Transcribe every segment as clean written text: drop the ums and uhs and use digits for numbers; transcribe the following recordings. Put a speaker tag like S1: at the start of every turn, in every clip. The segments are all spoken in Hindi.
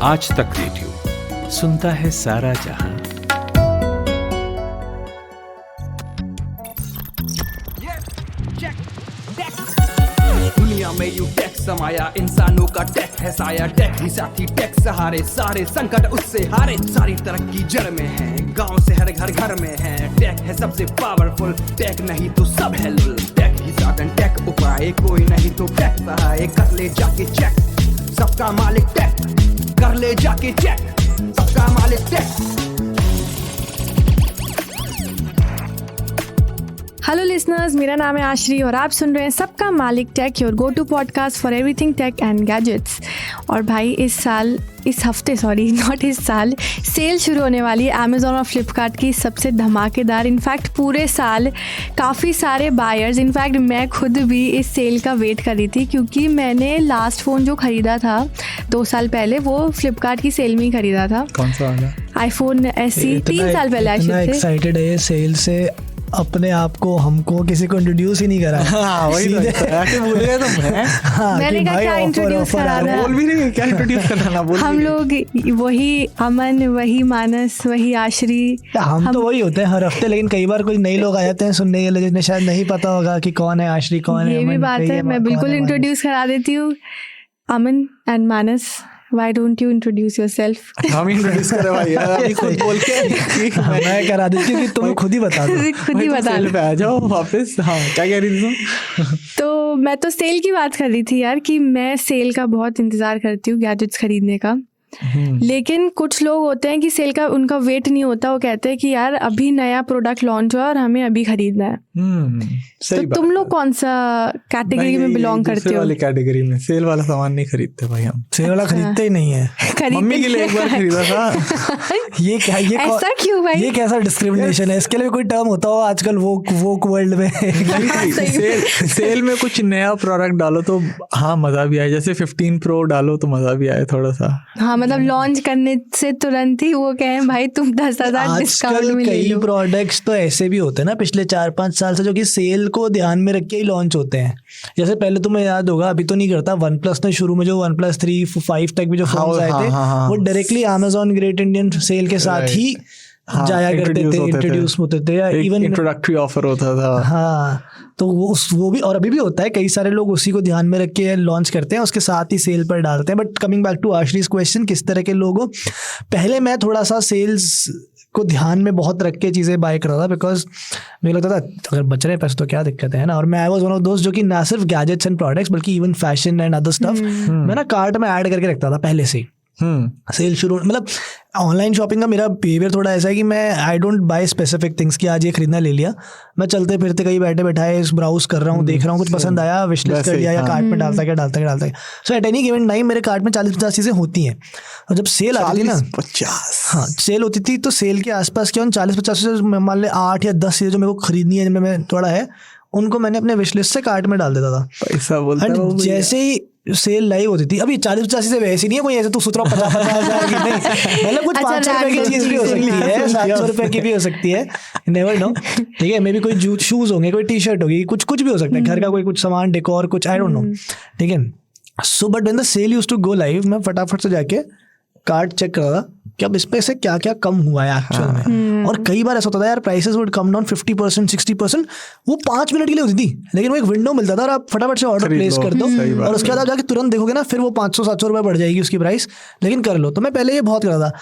S1: आज तक रेडियो सुनता है सारा जहां।
S2: दुनिया में यू टेक समाया, इंसानों का टेक है साया। टेक ही साथी, टेक सहारे, सारे संकट उससे हारे। सारी तरक्की जड़ में है, गांव से हर घर घर में है। टेक है सबसे पावरफुल, टेक नहीं तो सब है लुल। टेक ही साधन, टेक उपाय, कोई नहीं तो टेक सहाय। कर ले जाके चेक, सबका मालिक टेक। कर ले जाके चेक, सबका मालिक टेक।
S3: हेलो लिसनर्स, मेरा नाम है आश्री और आप सुन रहे हैं सबका मालिक tech, your go to podcast for everything tech and gadgets. और भाई इस हफ्ते सेल शुरू होने वाली है अमेज़ॉन और फ्लिपकार्ट की सबसे धमाकेदार। इनफैक्ट पूरे साल काफ़ी सारे बायर्स, इनफैक्ट मैं खुद भी इस सेल का वेट कर रही थी, क्योंकि मैंने लास्ट फ़ोन जो ख़रीदा था 2 साल पहले, वो फ्लिपकार्ट की सेल में ही ख़रीदा था।
S4: कौन सा वाला?
S3: आईफोन SE 3 साल पहले।
S5: इतना एक्साइटेड है ये सेल से, अपने आप को हमको किसी को इंट्रोड्यूस ही नहीं करा।
S4: वही तो ऐसे भूल गए तुम।
S3: मैंने कहा क्या इंट्रोड्यूस कराना,
S4: बोल भी नहीं क्या इंट्रोड्यूस कराना। बोल
S3: हम लोग वही अमन, वही मानस, वही आश्री,
S5: हम तो वही होते हैं हर हफ्ते। लेकिन कई बार कोई नए लोग आ जाते हैं सुनने के लिए, जिन्हें शायद नहीं पता होगा कि कौन है आश्री, कौन है
S3: ये भी बात है। मैं बिल्कुल इंट्रोड्यूस करा देती हूँ। Aman and Manas, Why don't you introduce yourself?
S4: हम इंट्रोड्यूस करें भाई, अभी खुद बोल के
S5: मैं करा देती हूँ कि तुम खुद ही बता दो।
S3: खुद ही बता
S4: सेल पे आ जाओ वापस। हाँ, क्या कह रही थी तुम?
S3: तो मैं तो सेल की बात कर रही थी यार, कि मैं सेल का बहुत इंतज़ार करती हूँ गैजेट्स खरीदने का। लेकिन कुछ लोग होते हैं कि सेल का उनका वेट नहीं होता। वो कहते हैं कि यार अभी नया प्रोडक्ट लॉन्च हुआ और हमें अभी खरीदना है। तो तुम लोग कौन सा कैटेगरी में बिलोंग करते हो?
S4: वाली कैटेगरी में। सेल वाला सामान नहीं खरीदते भाई हम।
S5: सेल वाला खरीदते ही नहीं है।
S4: मम्मी के लिए एक बार खरीदा था।
S5: ये क्या, ये
S3: ऐसा क्यों भाई?
S5: ये कैसा डिस्क्रिमिनेशन है? इसके लिए कोई टर्म होता हो आजकल वोक वर्ल्ड में?
S4: सेल में कुछ नया प्रोडक्ट डालो तो हाँ मजा भी आए। जैसे 15 Pro डालो तो मजा भी आए थोड़ा सा।
S3: हाँ, मतलब लॉन्च करने से तुरंत ही वो कहें भाई तुम 10,000 डिस्काउंट में ले लो।
S5: कई प्रोडक्ट्स तो ऐसे भी होते हैं ना पिछले 4-5 साल से, जो कि सेल को ध्यान में रख के ही लॉन्च होते हैं। जैसे पहले तुम्हें याद होगा, अभी तो नहीं करता, OnePlus ने शुरू में जो OnePlus 3, 5 तक भी जो फोन आए थे, वो directly Amazon great Indian sale के साथ ही जाया करते थे, इंट्रोड्यूस होते थे, या इवन
S4: इंट्रोडक्टरी ऑफर होता था।
S5: हाँ, तो वो भी, और अभी भी होता है। कई सारे लोग उसी को ध्यान में रख के लॉन्च करते हैं, उसके साथ ही सेल पर डालते हैं। बट कमिंग बैक टू आश्रीज क्वेश्चन, किस तरह के लोग हो? पहले मैं थोड़ा सा सेल्स को ध्यान में बहुत रख के चीज़ें बाय कर रहा था, बिकॉज मुझे लगता था अगर बच रहे पैसे तो क्या दिक्कत है ना। और मैं आई वाज वन ऑफ दोस्त जो कि ना सिर्फ गैजेट्स एंड प्रोडक्ट्स बल्कि even fashion and other stuff मैं ना कार्ट में ऐड करके रखता था पहले से ही। सेल शुरू, मतलब ऑनलाइन शॉपिंग का मेरा बिहेवियर थोड़ा ऐसा है कि मैं I don't by specific things कि आज ये खरीदना ले लिया। मैं चलते फिरते कहीं बैठे बैठाए ब्राउज कर रहा हूँ, देख रहा हूँ, कुछ पसंद आया, विश लिस्ट कर लिया या कार्ट में डालता गया। सो एट एनी गिवन टाइम मेरे कार्ट में 40-50 चीज़ें होती हैं। और जब सेल आती थी ना,
S4: 50,
S5: हाँ सेल होती थी, तो सेल के आसपास क्या 40-50 से मान ले 8 या 10 चीज़ें जो मेरे को खरीदनी है, जिनमें मैं थोड़ा है, उनको मैंने अपने विश लिस्ट से कार्ट में डाल देता था।
S4: पैसा बोलता है।
S5: जैसे ही सेल लाइव होती थी, अभी 40-50 से वैसी नहीं है कोई, ऐसे तो 50,000 की नहीं, मतलब कुछ 500 रुपए की चीज भी हो सकती है, 700 रुपए की भी हो सकती है, नेवर नो। ठीक है, मे बी कोई शूज होंगे, कोई टी-शर्ट होगी, कुछ भी हो सकता है, घर का कोई कुछ सामान, डेकोर, कुछ, आई डोंट नो। ठीक है, so but when the sale used to go live, मैं फटाफट से जाके कार्ड चेक कर रहा था कि अब इसमें से क्या क्या कम हुआ है एक्चुअल में। और कई बार ऐसा होता था यार, प्राइसेस वुड कम डाउन 50%, 60%, वो 5 मिनट के लिए होती थी, लेकिन वो एक विंडो मिलता था और आप फटाफट से ऑर्डर प्लेस कर दो और उसके बाद आप जाके तुरंत देखोगे ना, फिर वो 500-700 रुपये बढ़ जाएगी उसकी प्राइस, लेकिन कर लो। तो मैं पहले ये बहुत कर रहा था।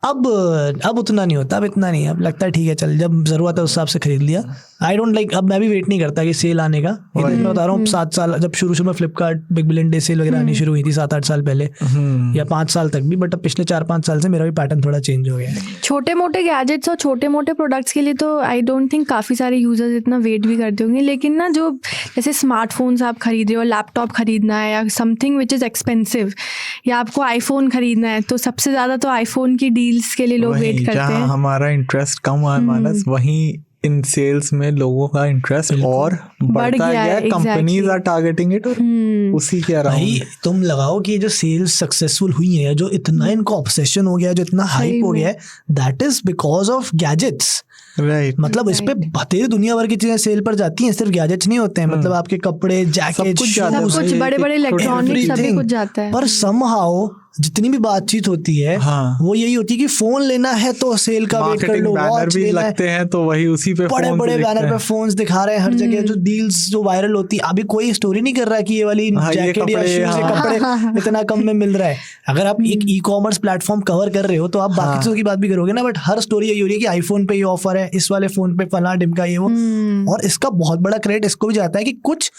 S5: अब उतना नहीं होता, अब इतना नहीं, अब लगता है ठीक है चल, जब जरूरत है उस हिसाब से खरीद लिया। आई डोंट लाइक, अब मैं भी वेट नहीं करता कि सेल आने का। मैं बता रहा हूँ 7 साल, जब शुरू में Flipkart big billion day sale वगैरह आनी शुरू हुई थी 7-8 साल पहले या 5 साल तक भी, बट अब पिछले 4-5 साल से मेरा भी पैटर्न थोड़ा चेंज हो गया है।
S3: छोटे मोटे गैजेट्स और छोटे मोटे प्रोडक्ट्स के लिए तो आई डोंट थिंक काफ़ी सारे यूजर्स इतना वेट भी करते होंगे, लेकिन ना जो जैसे स्मार्टफोन्स आप खरीद रहे हो, लैपटॉप खरीदना है या समथिंग विच इज़ एक्सपेंसिव, या आपको आईफोन खरीदना है, तो सबसे ज़्यादा तो आईफोन की डील्स के लिए लोग वेट करते हैं।
S4: हमारा इंटरेस्ट कम हुआ है मानस, वहीं इन सेल्स में लोगों का इंटरेस्ट और बढ़ता
S3: गया है,
S4: companies
S3: exactly.
S4: Are targeting it और उसी के
S5: भाई
S4: अराउंड
S5: तुम लगाओ कि ये जो सेल्स सक्सेसफुल हुई है, जो इतना इनको ऑब्सेशन हो गया, जो इतना हाइप हो
S3: में।
S5: गया है, that is because of gadgets.
S4: Right.
S5: मतलब इस पे बतेरी दुनिया भर की चीजें सेल पर जाती हैं, सिर्फ गैजेट्स नहीं होते हैं, मतलब आपके कपड़े, जैकेट,
S4: कुछ जाता है
S3: सब कुछ
S4: भाई,
S3: बड़े बड़े इलेक्ट्रॉनिक सभी कुछ जाता है।
S5: पर समहाउ जितनी भी बातचीत होती है
S4: हाँ।
S5: वो यही होती है कि फोन लेना है तो सेल का वेट कर
S4: मार्केटिंग
S5: लो,
S4: बैनर
S5: वॉच
S4: भी
S5: लेना है,
S4: लगते हैं तो वही उसी पे
S5: बड़े
S4: phones
S5: बड़े
S4: दिखते
S5: बैनर पे
S4: हैं।
S5: फोन्स दिखा रहे हैं हर जगह, जो डील्स जो वायरल होती है। अभी कोई स्टोरी नहीं कर रहा कि ये वाली
S4: हाँ, ये
S5: जैकेट या
S4: कपड़े,
S5: शूज या
S4: हाँ।
S5: कपड़े इतना कम में मिल रहा है। अगर आप एक ई कॉमर्स प्लेटफॉर्म कवर कर रहे हो तो आप बाकी चीजों की बात भी करोगे ना, बट हर स्टोरी यही हो रही है कि आईफोन पे ये ऑफर है, इस वाले फोन पे फला ढिमका ये वो। और इसका बहुत बड़ा क्रेडिट इसको भी जाता है कि कुछ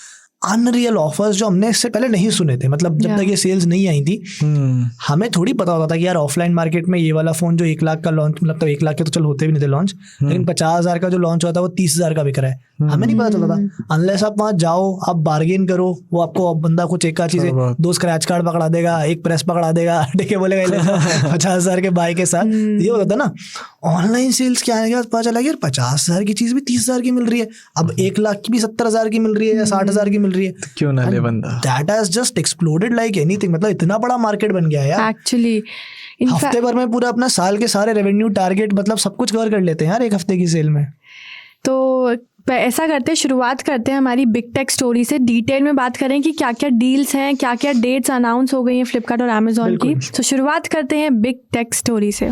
S5: अनरियल ऑफर्स जो हमने इससे पहले नहीं सुने थे, मतलब जब तक ये सेल्स नहीं आई थी हमें थोड़ी पता होता था कि यार ऑफलाइन मार्केट में ये वाला फोन जो 1 लाख का लॉन्च, मतलब तो 1 लाख के तो चल होते भी नहीं थे लॉन्च, लेकिन 50,000 का जो लॉन्च हुआ था वो 30,000 का बिक रहा है। हमें नहीं पता चलता था अनलेस आप वहाँ जाओ, आप बार्गेन करो, वो आपको बंदा कुछ एक आध चीजें, 2 स्क्रैच कार्ड पकड़ा देगा, 1 प्रेस पकड़ा देगा, ठीक है, बोलेगा 50,000 के बाय के साथ। ये होता था ना। ऑनलाइन सेल्स के आने के बाद पता चला कि यार 50,000 की चीज भी 30,000 की मिल रही है, अब 1 लाख की भी 70,000 की मिल रही है या 60,000 की मिल रही है,
S4: क्यों ना ले बंदा।
S5: That has just exploded like anything. मतलब इतना बड़ा मार्केट बन गया है यार।
S3: एक्चुअली
S5: हफ्ते भर में पूरा अपना साल के सारे रेवेन्यू टारगेट मतलब सब कुछ कवर कर लेते हैं यार 1 हफ्ते की सेल में।
S3: तो ऐसा करते हैं, शुरुआत करते हैं हमारी बिग टेक स्टोरी से। डिटेल में बात करें कि क्या क्या डील्स हैं, क्या क्या डेट्स अनाउंस हो गई हैं फ्लिपकार्ट और अमेजोन की। तो शुरुआत करते हैं बिग टेक स्टोरी से।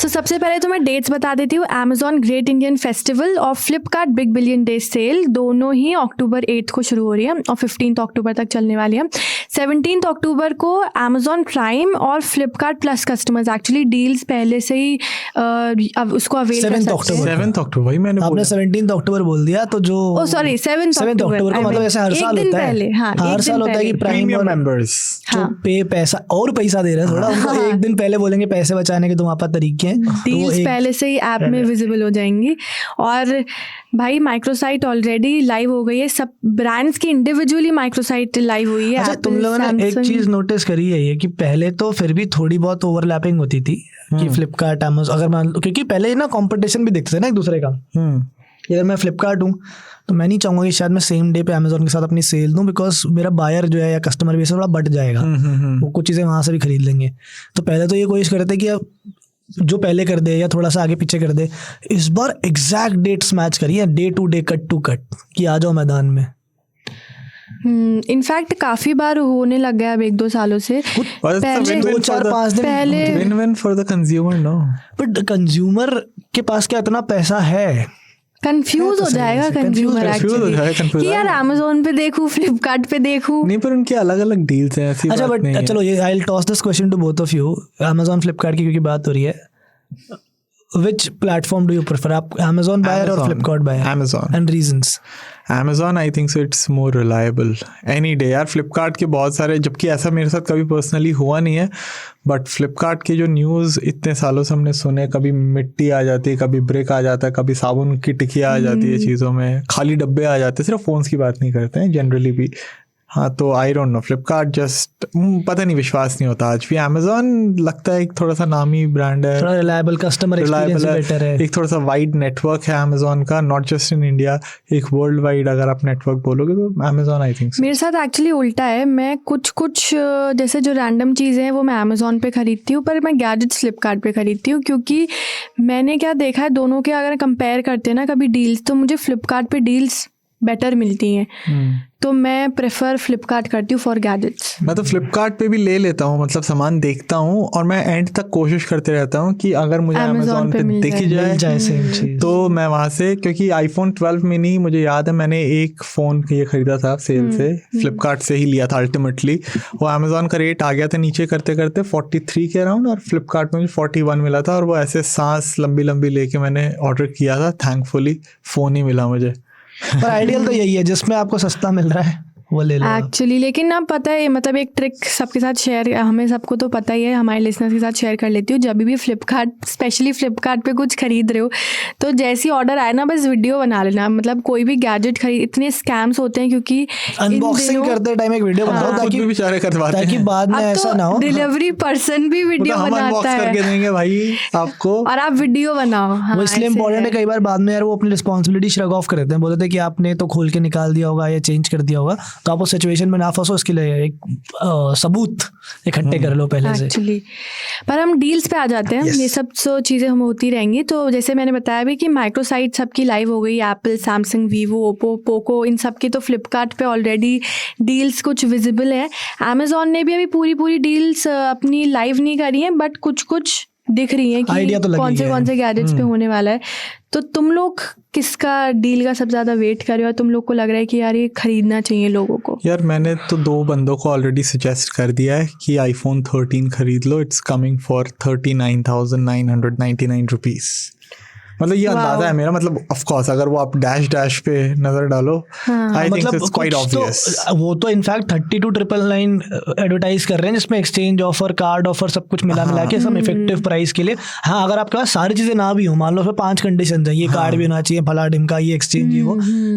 S3: तो सबसे पहले तो मैं डेट्स बता देती हूँ। अमेजॉन ग्रेट इंडियन फेस्टिवल और Flipkart big billion day sale दोनों ही अक्टूबर 8 को शुरू हो रही है और 15 अक्टूबर तक चलने वाली है। 17 अक्टूबर को अमेजॉन प्राइम और Flipkart plus customers actually deals पहले से ही अब उसको अवेल कर सकते हैं।
S4: 7 अक्टूबर मैंने
S5: आपने 17 अक्टूबर बोल दिया तो जो
S3: ओ सॉरी 7
S5: अक्टूबर को मतलब ऐसे हर साल होता है।
S3: हाँ,
S5: हर साल होता है कि प्राइम और
S4: मेंबर्स
S5: जो पे पैसा और पैसा दे रहे हैं थोड़ा उनको एक दिन पहले बोलेंगे पैसे बचाने के तुम्हारे पास तरीके हैं,
S3: डील्स पहले से ही ऐप में विजिबल हो जाएंगी। और भाई माइक्रोसाइट ऑलरेडी लाइव हो गई है, सब ब्रांड्स की इंडिविजुअली माइक्रोसाइट लाइव हुई है।
S5: अच्छा, तुम लोगों ने एक चीज नोटिस करी है ये कि पहले तो फिर भी थोड़ी बहुत ओवरलैपिंग होती थी कि फ्लिपकार्ट अमेज़न, अगर मान लो क्योंकि पहले ना कंपटीशन भी दिखते थे ना एक दूसरे का। अगर मैं फ्लिपकार्ट हूँ तो मैं नहीं चाहूंगा कि शायद मैं सेम डे पे अमेजोन के साथ अपनी सेल दूं, बिकॉज मेरा बायर जो है या कस्टमर बेस थोड़ा बढ़ जाएगा, वो कुछ चीज़ें वहाँ से भी खरीद लेंगे। तो पहले तो ये कोशिश करते कि जो पहले कर दे या थोड़ा सा आगे पीछे कर दे। इस बार एग्जैक्ट डेट्स मैच करिए, day to day, cut to cut, कि आ जाओ मैदान में।
S3: इनफैक्ट काफी बार होने लग गया अब 1-2 सालों से।
S5: पहले 2-4-5 दिन
S3: पहले
S4: win for the consumer no,
S5: but consumer के पास क्या इतना पैसा है?
S3: कंफ्यूज हो जाएगा कंज्यूमर एक्चुअली कि यार अमेजोन पे देखूं फ्लिपकार्ट पे देखूं।
S4: नहीं, पर उनके अलग अलग डील्स हैं, ऐसी
S5: अच्छा
S4: बात नहीं
S5: बट
S4: है।
S5: चलो ये I will toss this question to both of you. Amazon Flipkart की क्योंकि बात हो रही है, which platform do you prefer? आप Amazon buyer और Flipkart buyer?
S4: Amazon.
S5: And reasons?
S4: Amazon I think so it's more reliable any day यार। फ्लिपकार्ट के बहुत सारे, जबकि ऐसा मेरे साथ कभी पर्सनली हुआ नहीं है, बट फ्लिपकार्ट के जो न्यूज़ इतने सालों से हमने सुने, कभी मिट्टी आ जाती है, कभी ब्रेक आ जाता है, कभी साबुन की टिकिया आ जाती है चीज़ों में, खाली डब्बे आ जाते हैं, सिर्फ फ़ोन्स की बात नहीं करते हैं जनरली भी। हाँ, तो I don't know, Flipkart just पता नहीं, विश्वास नहीं होता आज भी। अमेजोन लगता है एक थोड़ा सा नामी ब्रांड है,
S5: थोड़ा रिलायबल, कस्टमर एक्सपीरियंस बेटर है,
S4: एक थोड़ा सा वाइड नेटवर्क है अमेजोन का, नॉट जस्ट इन इंडिया, एक वर्ल्ड वाइड अगर आप नेटवर्क बोलोगे तो अमेजोन आई थिंक।
S3: मेरे साथ एक्चुअली उल्टा है, मैं कुछ जैसे जो रैंडम चीज़ें हैं वो मैं अमेजोन पे खरीदती हूँ, पर मैं गैजेट्स फ्लिपकार्ट पे खरीदती हूँ, क्योंकि मैंने क्या देखा है दोनों के अगर कंपेयर करते हैं ना कभी डील्स, तो मुझे फ्लिपकार्ट पे डील्स बेटर मिलती हैं, तो मैं प्रेफर फ्लिपकार्ट करती हूँ फॉर गैजेट्स।
S4: मैं तो फ्लिपकार्ट पे भी ले लेता हूँ, मतलब सामान देखता हूँ और मैं एंड तक कोशिश करते रहता हूँ कि अगर मुझे अमेजोन पे दिख जाए
S5: सेम चीज
S4: तो मैं वहाँ से, क्योंकि आईफोन 12 मिनी मुझे याद है मैंने एक फ़ोन ये ख़रीदा था सेल से, फ्लिपकार्ट से ही लिया था अल्टीमेटली। वो अमेजोन का रेट आ गया था नीचे करते करते 43 के अराउंड, और फ्लिपकार्ट में 41 मिला था, और वो ऐसे सांस लंबी लंबी लेके मैंने ऑर्डर किया था। थैंकफुली फ़ोन ही मिला मुझे।
S5: पर आइडियल तो यही है जिसमें आपको सस्ता मिल रहा है वो ले लो
S3: एक्चुअली। लेकिन ना पता है, मतलब एक ट्रिक सबके साथ शेयर, हमें सबको तो पता ही है, हमारे लिसनर्स के साथ शेयर कर लेती हूँ। जब भी फ्लिपकार्ट, स्पेशली फ्लिपकार्ट पे कुछ खरीद रहे हो तो जैसी ऑर्डर आए ना बस वीडियो बना लेना। मतलब कोई भी गैजेट खरीद, इतने स्कैम्स होते हैं क्योंकि
S5: अनबॉक्सिंग करते टाइम एक वीडियो बनाओ ताकि
S4: बेचारे करवाते हैं,
S5: ताकि बाद में ऐसा ना हो
S3: डिलीवरी पर्सन भी वीडियो बनाता है
S4: करके देंगे भाई आपको,
S3: और आप वीडियो बनाओ।
S5: वो इसलिए इम्पोर्टेंट है। कई बार बाद में यार वो अपनी रिस्पॉन्सिबिलिटी श्रग ऑफ कर देते हैं, बोलते हैं कि आपने तो खोल के निकाल दिया होगा या चेंज कर दिया होगा, तो आप उस सिचुएशन में ना फंसो, इसके लिए एक सबूत इकट्ठे कर लो पहले से
S3: एक्चुअली। पर हम डील्स पे आ जाते हैं। ये सब चीज़ें हम होती रहेंगी। तो जैसे मैंने बताया भी कि माइक्रोसाइट सबकी लाइव हो गई, Apple, Samsung, Vivo, Oppo, Poco, इन सब की तो फ्लिपकार्ट पे ऑलरेडी डील्स कुछ विजिबल है। अमेजोन ने भी अभी पूरी डील्स अपनी लाइव नहीं करी है, बट कुछ दिख रही है कि
S5: तो
S3: कौन से गैजेट्स पे होने वाला है। तो तुम लोग किसका डील का सबसे ज़्यादा वेट कर रहे हो, तुम लोग को लग रहा है कि यार ये खरीदना चाहिए लोगों को?
S4: यार मैंने तो 2 बंदों को ऑलरेडी सजेस्ट कर दिया है कि iPhone 13 खरीद लो, इट्स कमिंग फॉर 39,999 रुपीज़। मतलब ये अंदाजा है मेरा, मतलब ऑफ कोर्स अगर वो आप डैश पे नजर डालो, I think it's quite obvious.
S5: वो तो इनफैक्ट 32,999 एडवर्टाइज कर रहे हैं, जिसमें एक्सचेंज ऑफर, कार्ड ऑफर, सब कुछ मिला के सब इफेक्टिव प्राइस के लिए। हाँ, अगर आपके पास सारी चीजें ना भी हो, मान लो उसमें 5 कंडीशन है, ये कार्ड भी होना चाहिए, फला ढिमका, ये एक्सचेंज, ये वो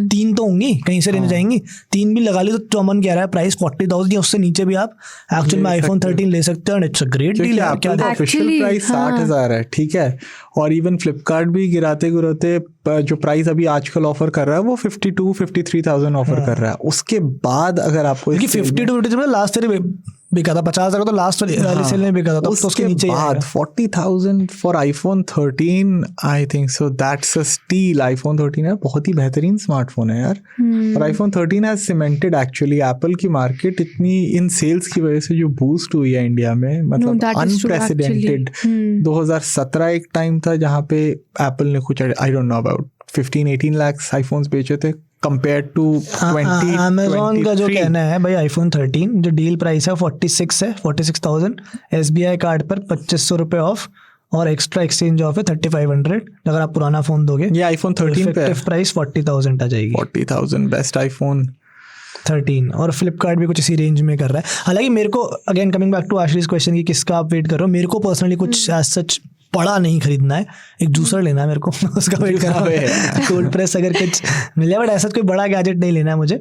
S5: 3 तो होंगी, कहीं से रहने जाएंगी, 3 भी लगा ली तो अमन कह रहा है प्राइस 40,000 या उससे नीचे भी आप एक्चुअल में iPhone 13 ले सकते हो। It's a great deal.
S4: Official price 60,000 है, ठीक है। और इवन फ्लिपकार्ट भी गिराते जो प्राइस अभी आजकल ऑफर कर रहा है वो 52-53,000 ऑफर कर रहा है। उसके बाद अगर आपको
S5: 52 लास्ट बिका था, 50,000 का तो लास्ट वाली सेल में बिका था, तो उसके नीचे
S4: बाद 40,000 for iPhone 13, I think so that's a steel. iPhone 13 है, बहुत ही बेहतरीन स्मार्टफोन है यार। और iPhone 13 has cemented actually Apple की मार्केट इतनी इन सेल्स की वजह से जो बूस्ट हुई है इंडिया में, मतलब अनप्रेसिडेंटेड। 2017 एक टाइम था जहाँ पे एप्पल ने कुछ I don't know about 15-18 lakh iPhones बेचे थे कंपेयर टू 20।
S5: अमेज़न का जो कहना है भाई iPhone 13 जो डील प्राइस है 46,000, SBI कार्ड पर 2,500 रुपये ऑफ और एक्स्ट्रा एक्सचेंज ऑफ है 3,500 अगर आप पुराना फोन दोगे।
S4: ये iPhone 13 पे
S5: प्राइस 40,000 आ जाएगी।
S4: 40,000 बेस्ट iPhone
S5: 13। और फ्लिपकार्ट भी कुछ इसी रेंज में कर रहा है। हालांकि मेरे को again coming back to Ashish question की किसका आप वेट कर रहे हो, मेरे को पर्सनली कुछ सच बड़ा नहीं खरीदना है, एक जूसर लेना है मेरे को उसका वेट कर रहा है। कोल्ड प्रेस अगर कुछ मिल जाए, बट ऐसा कोई बड़ा गैजेट नहीं लेना है मुझे।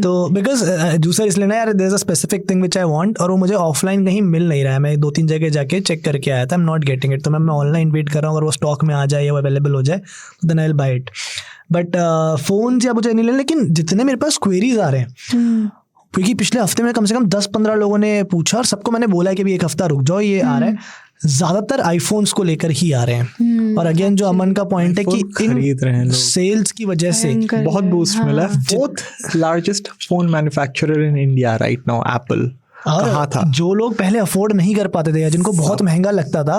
S5: तो बिकॉज जूसर इसलिए ना यार, there is a specific thing which I want, और वो मुझे ऑफलाइन कहीं मिल नहीं रहा है। मैं 2-3 जगह जाके चेक करके आया था, I am not getting it. तो मैं ऑनलाइन वेट कर रहा हूँ, अगर वो स्टॉक में आ जाए या वो अवेलेबल हो जाए तो then I will buy it. But phones या मुझे नहीं लेना, लेकिन जितने मेरे पास क्वेरीज आ रहे हैं, क्योंकि पिछले हफ्ते में कम से कम 10-15 लोगों ने पूछा और सबको मैंने बोला है कि अभी एक हफ्ता रुक जाओ, ये आ रहा है, ज्यादातर आईफोन्स को लेकर ही आ रहे हैं। और अगेन जो अमन का पॉइंट है कि
S4: खरीद रहे हैं लोग,
S5: सेल्स की वजह से
S4: बहुत बूस्ट मिला है। 4th largest phone manufacturer in India right now Apple. कहा था
S5: जो लोग पहले अफोर्ड नहीं कर पाते थे या जिनको बहुत महंगा लगता था,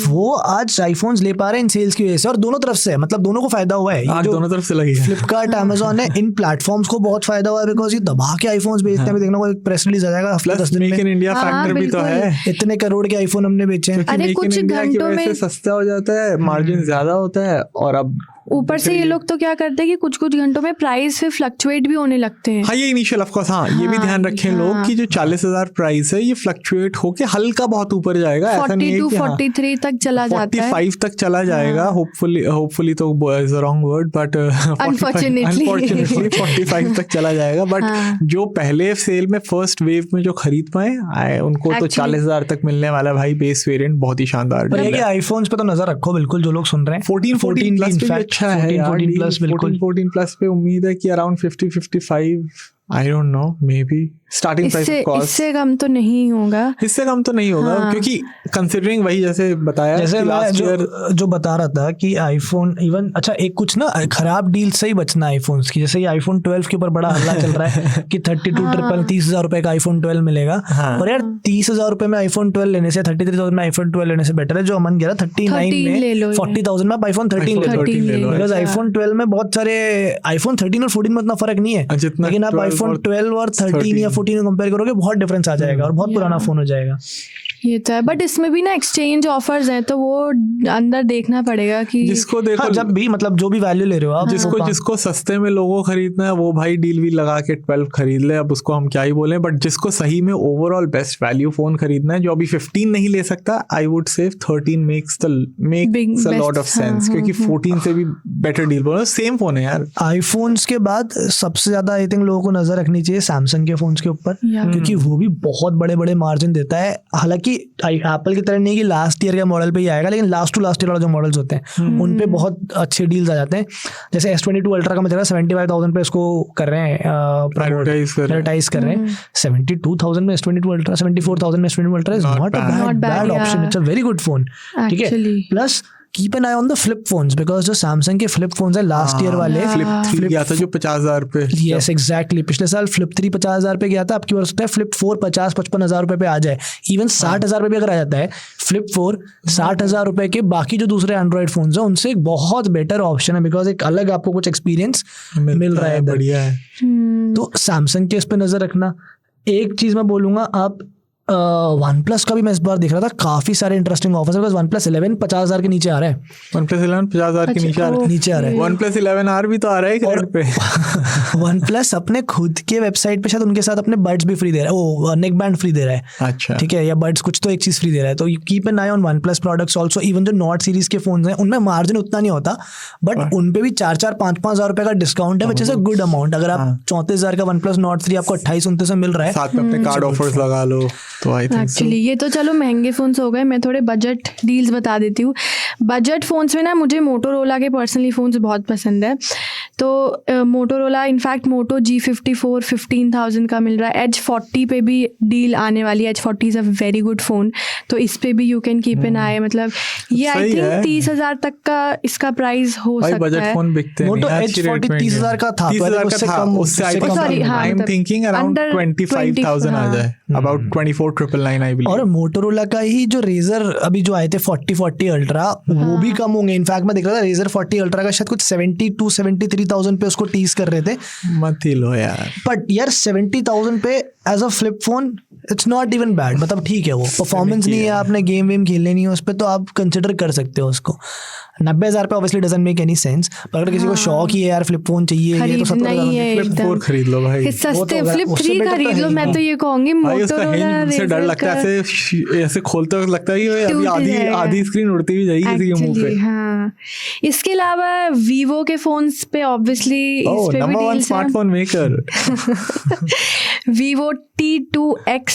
S5: वो आज आईफोन्स ले पा रहे हैं इन सेल्स की वजह से। और दोनों तरफ से, मतलब दोनों को फायदा हुआ है,
S4: दोनों तरफ से लगी है।
S5: फ्लिपकार्ट, अमेज़न है, इन प्लेटफॉर्म्स को बहुत फायदा हुआ है, बिकॉज ये दबा के आईफोन्स बेचते हैं। देखना, एक प्रेस रिलीज आ जाएगा हफ्ते 10 दिन में,
S4: मेक इन इंडिया फैक्टर भी तो है।
S5: इतने करोड़ के आईफोन हमने बेचे हैं।
S3: अरे कुछ घंटों में
S4: सस्ता हो जाता है, मार्जिन ज्यादा होता है, और अब
S3: ऊपर से ये लोग तो क्या करते हैं कि कुछ घंटों में प्राइस फिर फ्लक्चुएट भी होने लगते हैं।
S4: हाँ, ये इनिशियल ऑफ कोर्स, हाँ ये भी ध्यान रखें लोग कि जो 40,000 प्राइस है ये फ्लक्चुएट होके हल्का बहुत ऊपर जाएगा, ऐसा नहीं है कि
S3: 43 तक चला जाता है,
S4: 45 तक चला जाएगा। होपफुली तो is a wrong word, but unfortunately 45 तक चला जाएगा। बट जो पहले सेल में फर्स्ट वेव में जो खरीद पाए उनको तो 40,000 तक मिलने वाला भाई। बेस वेरिएंट बहुत ही शानदार है।
S5: आईफोन्स पे तो नजर रखो बिल्कुल, जो लोग सुन रहे हैं।
S4: 14 प्लस अच्छा है, 14 प्लस पे उम्मीद है कि around 50-55, I don't know, may be starting price of course
S3: इससे कम तो नहीं होगा,
S4: क्योंकि कंसीडरिंग वही जैसे बताया,
S5: जैसे मैं जो बता रहा था कि आईफोन इवन अच्छा एक कुछ ना खराब डील से ही बचना आईफोन्स की। जैसे ये iPhone 12 के ऊपर बड़ा हल्ला चल रहा है कि 30,000 रुपए का iPhone 12 मिलेगा। और यार 30,000 रुपए में iPhone 12 लेने से 33,000 में iPhone 12 लेने से बेटर है जो अमन कह रहा 39 में 40,000 में आप iPhone 13 ले लो। बिकॉज iPhone 12 में बहुत सारे iPhone 13 और 14 में उतना फर्क नहीं है, लेकिन आप iPhone 12 और 13 या 14 कंपेयर करोगे बहुत डिफरेंस आ जाएगा और बहुत पुराना फोन हो जाएगा।
S3: ये तो है, बट इसमें भी ना एक्सचेंज ऑफर्स हैं, तो वो अंदर देखना पड़ेगा कि
S4: जिसको देखो
S5: हाँ, जब भी मतलब जो भी वैल्यू ले रहे हो आप,
S4: जिसको सस्ते में लोगो खरीदना है वो भाई डील भी लगा के 12 खरीद ले, अब उसको हम क्या ही बोलें। बट जिसको सही में ओवरऑल बेस्ट वैल्यू फोन खरीदना है, जो अभी 15 नहीं ले सकता, I would say 13 makes a lot of sense, क्योंकि 14 से भी बेटर डील बोलो, सेम फोन है यार।
S5: आईफोन्स के बाद सबसे ज्यादा आई थिंक लोगों को नजर रखनी चाहिए सैमसंग के फोन्स के ऊपर, क्योंकि वो भी बहुत बड़े बड़े मार्जिन देता है। हालांकि एप्पल की तरह नहीं कि लास्ट ईयर के मॉडल पे ही आएगा, लेकिन लास्ट टू लास्ट ईयर वाले जो मॉडल्स होते हैं उन पे बहुत अच्छे डील्स आ जाते हैं। जैसे S22 अल्ट्रा का मतलब 75,000 पे इसको कर रहे हैं, एडवर्टाइज कर रहे हैं। 72,000 में S22 अल्ट्रा, 74,000 में S22 ultra is not a bad option, it's a very good phone, ठीक है। Plus keep an eye on the flip phones, because जो सैमसंग के फ्लिप फोन्स है लास्ट ईयर वाले,
S4: फ्लिप 3 गया था जो 50,000 पे,
S5: यस एग्जैक्टली, पिछले साल फ्लिप 3 50,000 पे गया था, आपकी वर्ष है फ्लिप 4 50-55,000 रुपए पे आ जाए, इवन 60,000 रुपए भी अगर आ जाता है फ्लिप 4 60,000 रुपए के, बाकी जो दूसरे एंड्रॉइड फोन्स है उनसे एक बहुत बेटर ऑप्शन है, बिकॉज एक अलग आपको कुछ एक्सपीरियंस मिल रहा है, बढ़िया है। तो सैमसंग के इस पे नजर रखना। एक चीज मैं बोलूंगा, आप OnePlus का भी मैं इस बार देख रहा था, काफी सारे इंटरेस्टिंग ऑफर्स है, बिकॉज OnePlus 11 50,000 के नीचे आ रहा है,
S4: OnePlus 11 50,000 के नीचे आ रहा है, OnePlus 11R भी तो आ रहा है क्रेडिट पे।
S5: OnePlus अपने खुद के वेबसाइट पे शायद उनके साथ अपने बड्स भी फ्री दे रहा है, वो नेक बैंड फ्री दे रहा है, अच्छा ठीक है, या बड्स कुछ तो एक चीज फ्री दे रहा है। तो keep an eye on OnePlus products also. Even जो नॉट सीरीज के फोन हैं उनमें मार्जिन उतना नहीं होता, बट उनपे भी 4-4 5-5,000 रुपए का डिस्काउंट है, which is a good amount. अगर आप 34,000 का OnePlus Nord 3 आपको 28-29 में मिल रहा है,
S4: साथ में अपने कार्ड ऑफर्स लगा लो, तो आई थिंक
S3: ये तो चलो महंगे फ़ोन्स हो गए। मैं थोड़े बजट डील्स बता देती हूँ। बजट फ़ोन्स में ना मुझे मोटोरोला के पर्सनली फ़ोन्स बहुत पसंद है। तो मोटोरोला इनफैक्ट मोटो G54 15,000 का मिल रहा है। Edge 40 पे भी डील आने वाली है। Edge 40 is a very good phone, तो इस पे भी यू कैन कीप एन आई। मतलब ये आई थिंक 30,000 तक का इसका प्राइस हो सकता है।
S4: बजट फोन बिकते हैं।
S5: मोटो Edge 40 30,000 का था,
S4: 30,000 का था, उससे आई एम थिंकिंग अराउंड 25,000 आ जाए, अबाउट 24,999 आई बिलीव।
S5: और मोटोरोला का ही जो रेजर अभी जो आए थे 40 अल्ट्रा, वो भी कम होंगे। इनफैक्ट मैं देख रहा था रेजर 40 अल्ट्रा का शायद कुछ 72-73,000 पे उसको टीज कर रहे थे।
S4: मत ही लो यार।
S5: बट यार 70,000 पे as a flip phone it's not even bad. मतलब ठीक है, वो परफॉर्मेंस नहीं है, आपने गेम वेम खेलने नहीं है उस पर, तो आप कंसिडर कर सकते हो उसको। 90,000 पे obviously doesn't make any sense. पर अगर किसी को शौक ही है यार फ्लिप फोन चाहिए, ये तो 70,000
S4: फ्लिप 4 खरीद लो भाई,
S3: सस्ते फ्लिप 3 खरीद लो। मैं तो ये कहूंगी मोटोरोला
S4: से डर लगता है, ऐसे खोलते वक्त लगता है कि अभी आधी स्क्रीन उड़ती हुई जाएगी किसी के मुंह पे। हाँ,
S3: इसके अलावा वीवो के फोन्स पे ऑब्वियसली इस पे भी डील्स हैं।
S4: Smartphone maker
S3: Vivo T2X।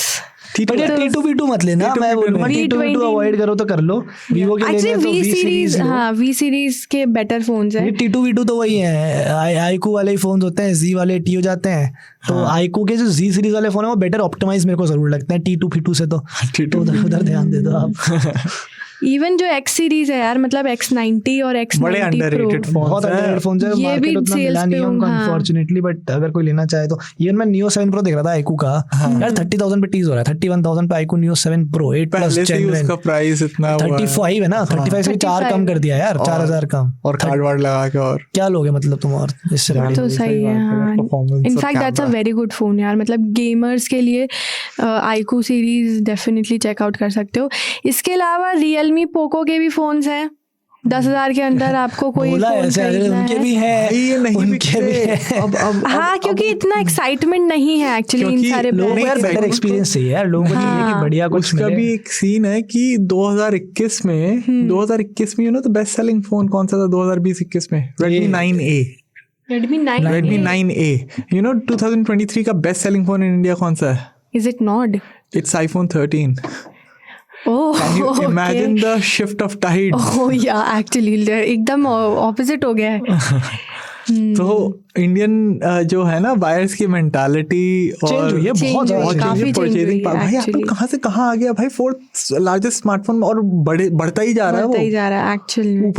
S5: T2 मत लेना, मैं बोलूंगा T2 अवॉइड करो तो कर लो। वीवो के लेने तो V सीरीज,
S3: हाँ V सीरीज के बेटर फोन्स हैं।
S5: T2 तो वही है, आईकू वाले ही फोन्स होते हैं, Z वाले T हो जाते हैं। तो आईकू के जो Z सीरीज वाले फोन है वो बेटर ऑप्टिमाइज मेरे को जरूर लगता है T2 से। तो उधर ध्यान दे दो आप।
S3: इवन जो X सीरीज है यार, मतलब X90 और X90
S4: बड़े अंडररेटेड फोन, बहुत
S5: अंडररेटेड फोन है,
S3: ये भी सेल्स पे होंगे
S5: अनफॉर्चूनेटली। बट अगर कोई लेना चाहे तो इवन मैं Neo 7 Pro देख रहा था आईकू का, यार 30,000 पे टीज हो रहा है। 31,000 पे आईकू Neo 7 Pro 8+ Gen
S4: उसका प्राइस इतना
S5: 35 है ना, 35 से 4 कम कर दिया यार, 4,000 कम, और
S4: कार्ड वार्ड लगा के। और
S5: क्या लोगे मतलब तुम, और इससे
S3: तो सही है। In fact that's a very good phone यार, मतलब गेमर्स के लिए आईकू सीरीज डेफिनेटली चेकआउट कर सकते हो। इसके अलावा Realme Poco के भी फोन्स हैं 10,000 के अंदर। आपको कोई फोन
S5: उनके भी है,
S4: ये नहीं
S5: उनके भी है।
S3: हाँ, क्योंकि इतना एक्साइटमेंट नहीं है एक्चुअली इन सारे
S5: लोगों को यार बेटर एक्सपीरियंस चाहिए यार, लोगों को चाहिए कि बढ़िया कुछ।
S4: उसका भी एक सीन है कि 2021 में you know the best selling phone कौन सा था 2020-21 में? Redmi 9A। Redmi 9A, you know 2023 का best selling phone in India कौन सा है?
S3: Is it not?
S4: It's iPhone 13.
S3: Oh,
S4: can you imagine the shift of tide?
S3: Oh yeah, actually एकदम opposite हो गया है।
S4: तो इंडियन जो है ना बायर्स की मेंटालिटी और
S5: बहुत
S4: परचेजिंग भाई एप्पल कहाँ से कहाँ आ गया भाई, 4th लार्जेस्ट स्मार्टफोन, और बढ़ता ही जा रहा है, वो ऊपर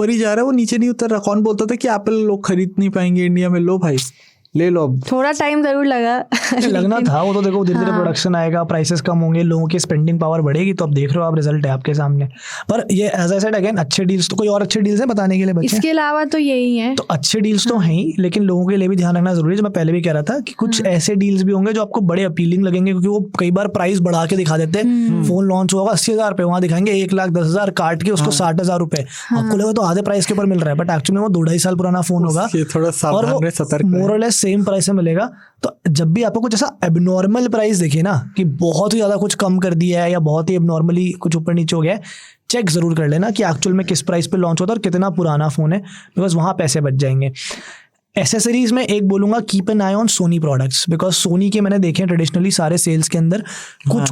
S4: ही जा रहा है, वो नीचे नहीं उतर रहा। कौन बोलता था कि एप्पल लोग खरीद नहीं पाएंगे इंडिया में? लो भाई ले लो अब।
S3: थोड़ा टाइम जरूर लगा
S5: लगना था वो तो, देखो धीरे धीरे प्रोडक्शन आएगा, प्राइसेस कम होंगे, लोगों की स्पेंडिंग पावर बढ़ेगी, तो अब देख रहे हो आप, रिजल्ट है आपके सामने। पर ये एज आई सेड अगेन, अच्छे डील्स तो कोई और अच्छे डील्स है बताने के लिए बच्चे?
S3: इसके अलावा तो यही है।
S5: तो अच्छे डील्स तो हैं ही, लेकिन लोगों के लिए भी ध्यान रखना जरूरी है, जो मैं पहले भी कह रहा था कि कुछ ऐसे डील्स भी होंगे जो आपको बड़े अपीलिंग लगेंगे, क्योंकि वो कई बार प्राइस बढ़ा के दिखा देते हैं। फोन लॉन्च होगा 80,000 पे, वहां दिखाएंगे 1,10,000 काट के उसको 60,000 रुपए, आपको लगा तो आधे प्राइस के ऊपर मिल रहा है, बट एक्चुअली वो 2-2.5 साल पुराना फोन होगा
S4: थोड़ा
S5: और वो मोर और लेस सेम प्राइस में मिलेगा। तो जब भी आपको कुछ ऐसा एबनॉर्मल प्राइस दिखे ना कि बहुत ही ज्यादा कुछ कम कर दिया है या बहुत ही एबनॉर्मली कुछ ऊपर नीचे हो गया है, चेक जरूर कर लेना कि एक्चुअल में किस प्राइस पे लॉन्च होता है और कितना पुराना फोन है, बिकॉज वहां पैसे बच जाएंगे। एसेसरीज में एक बोलूंगा, keep an eye on Sony products, because Sony के मैंने देखे ट्रेडिशनली सारे सेल्स के अंदर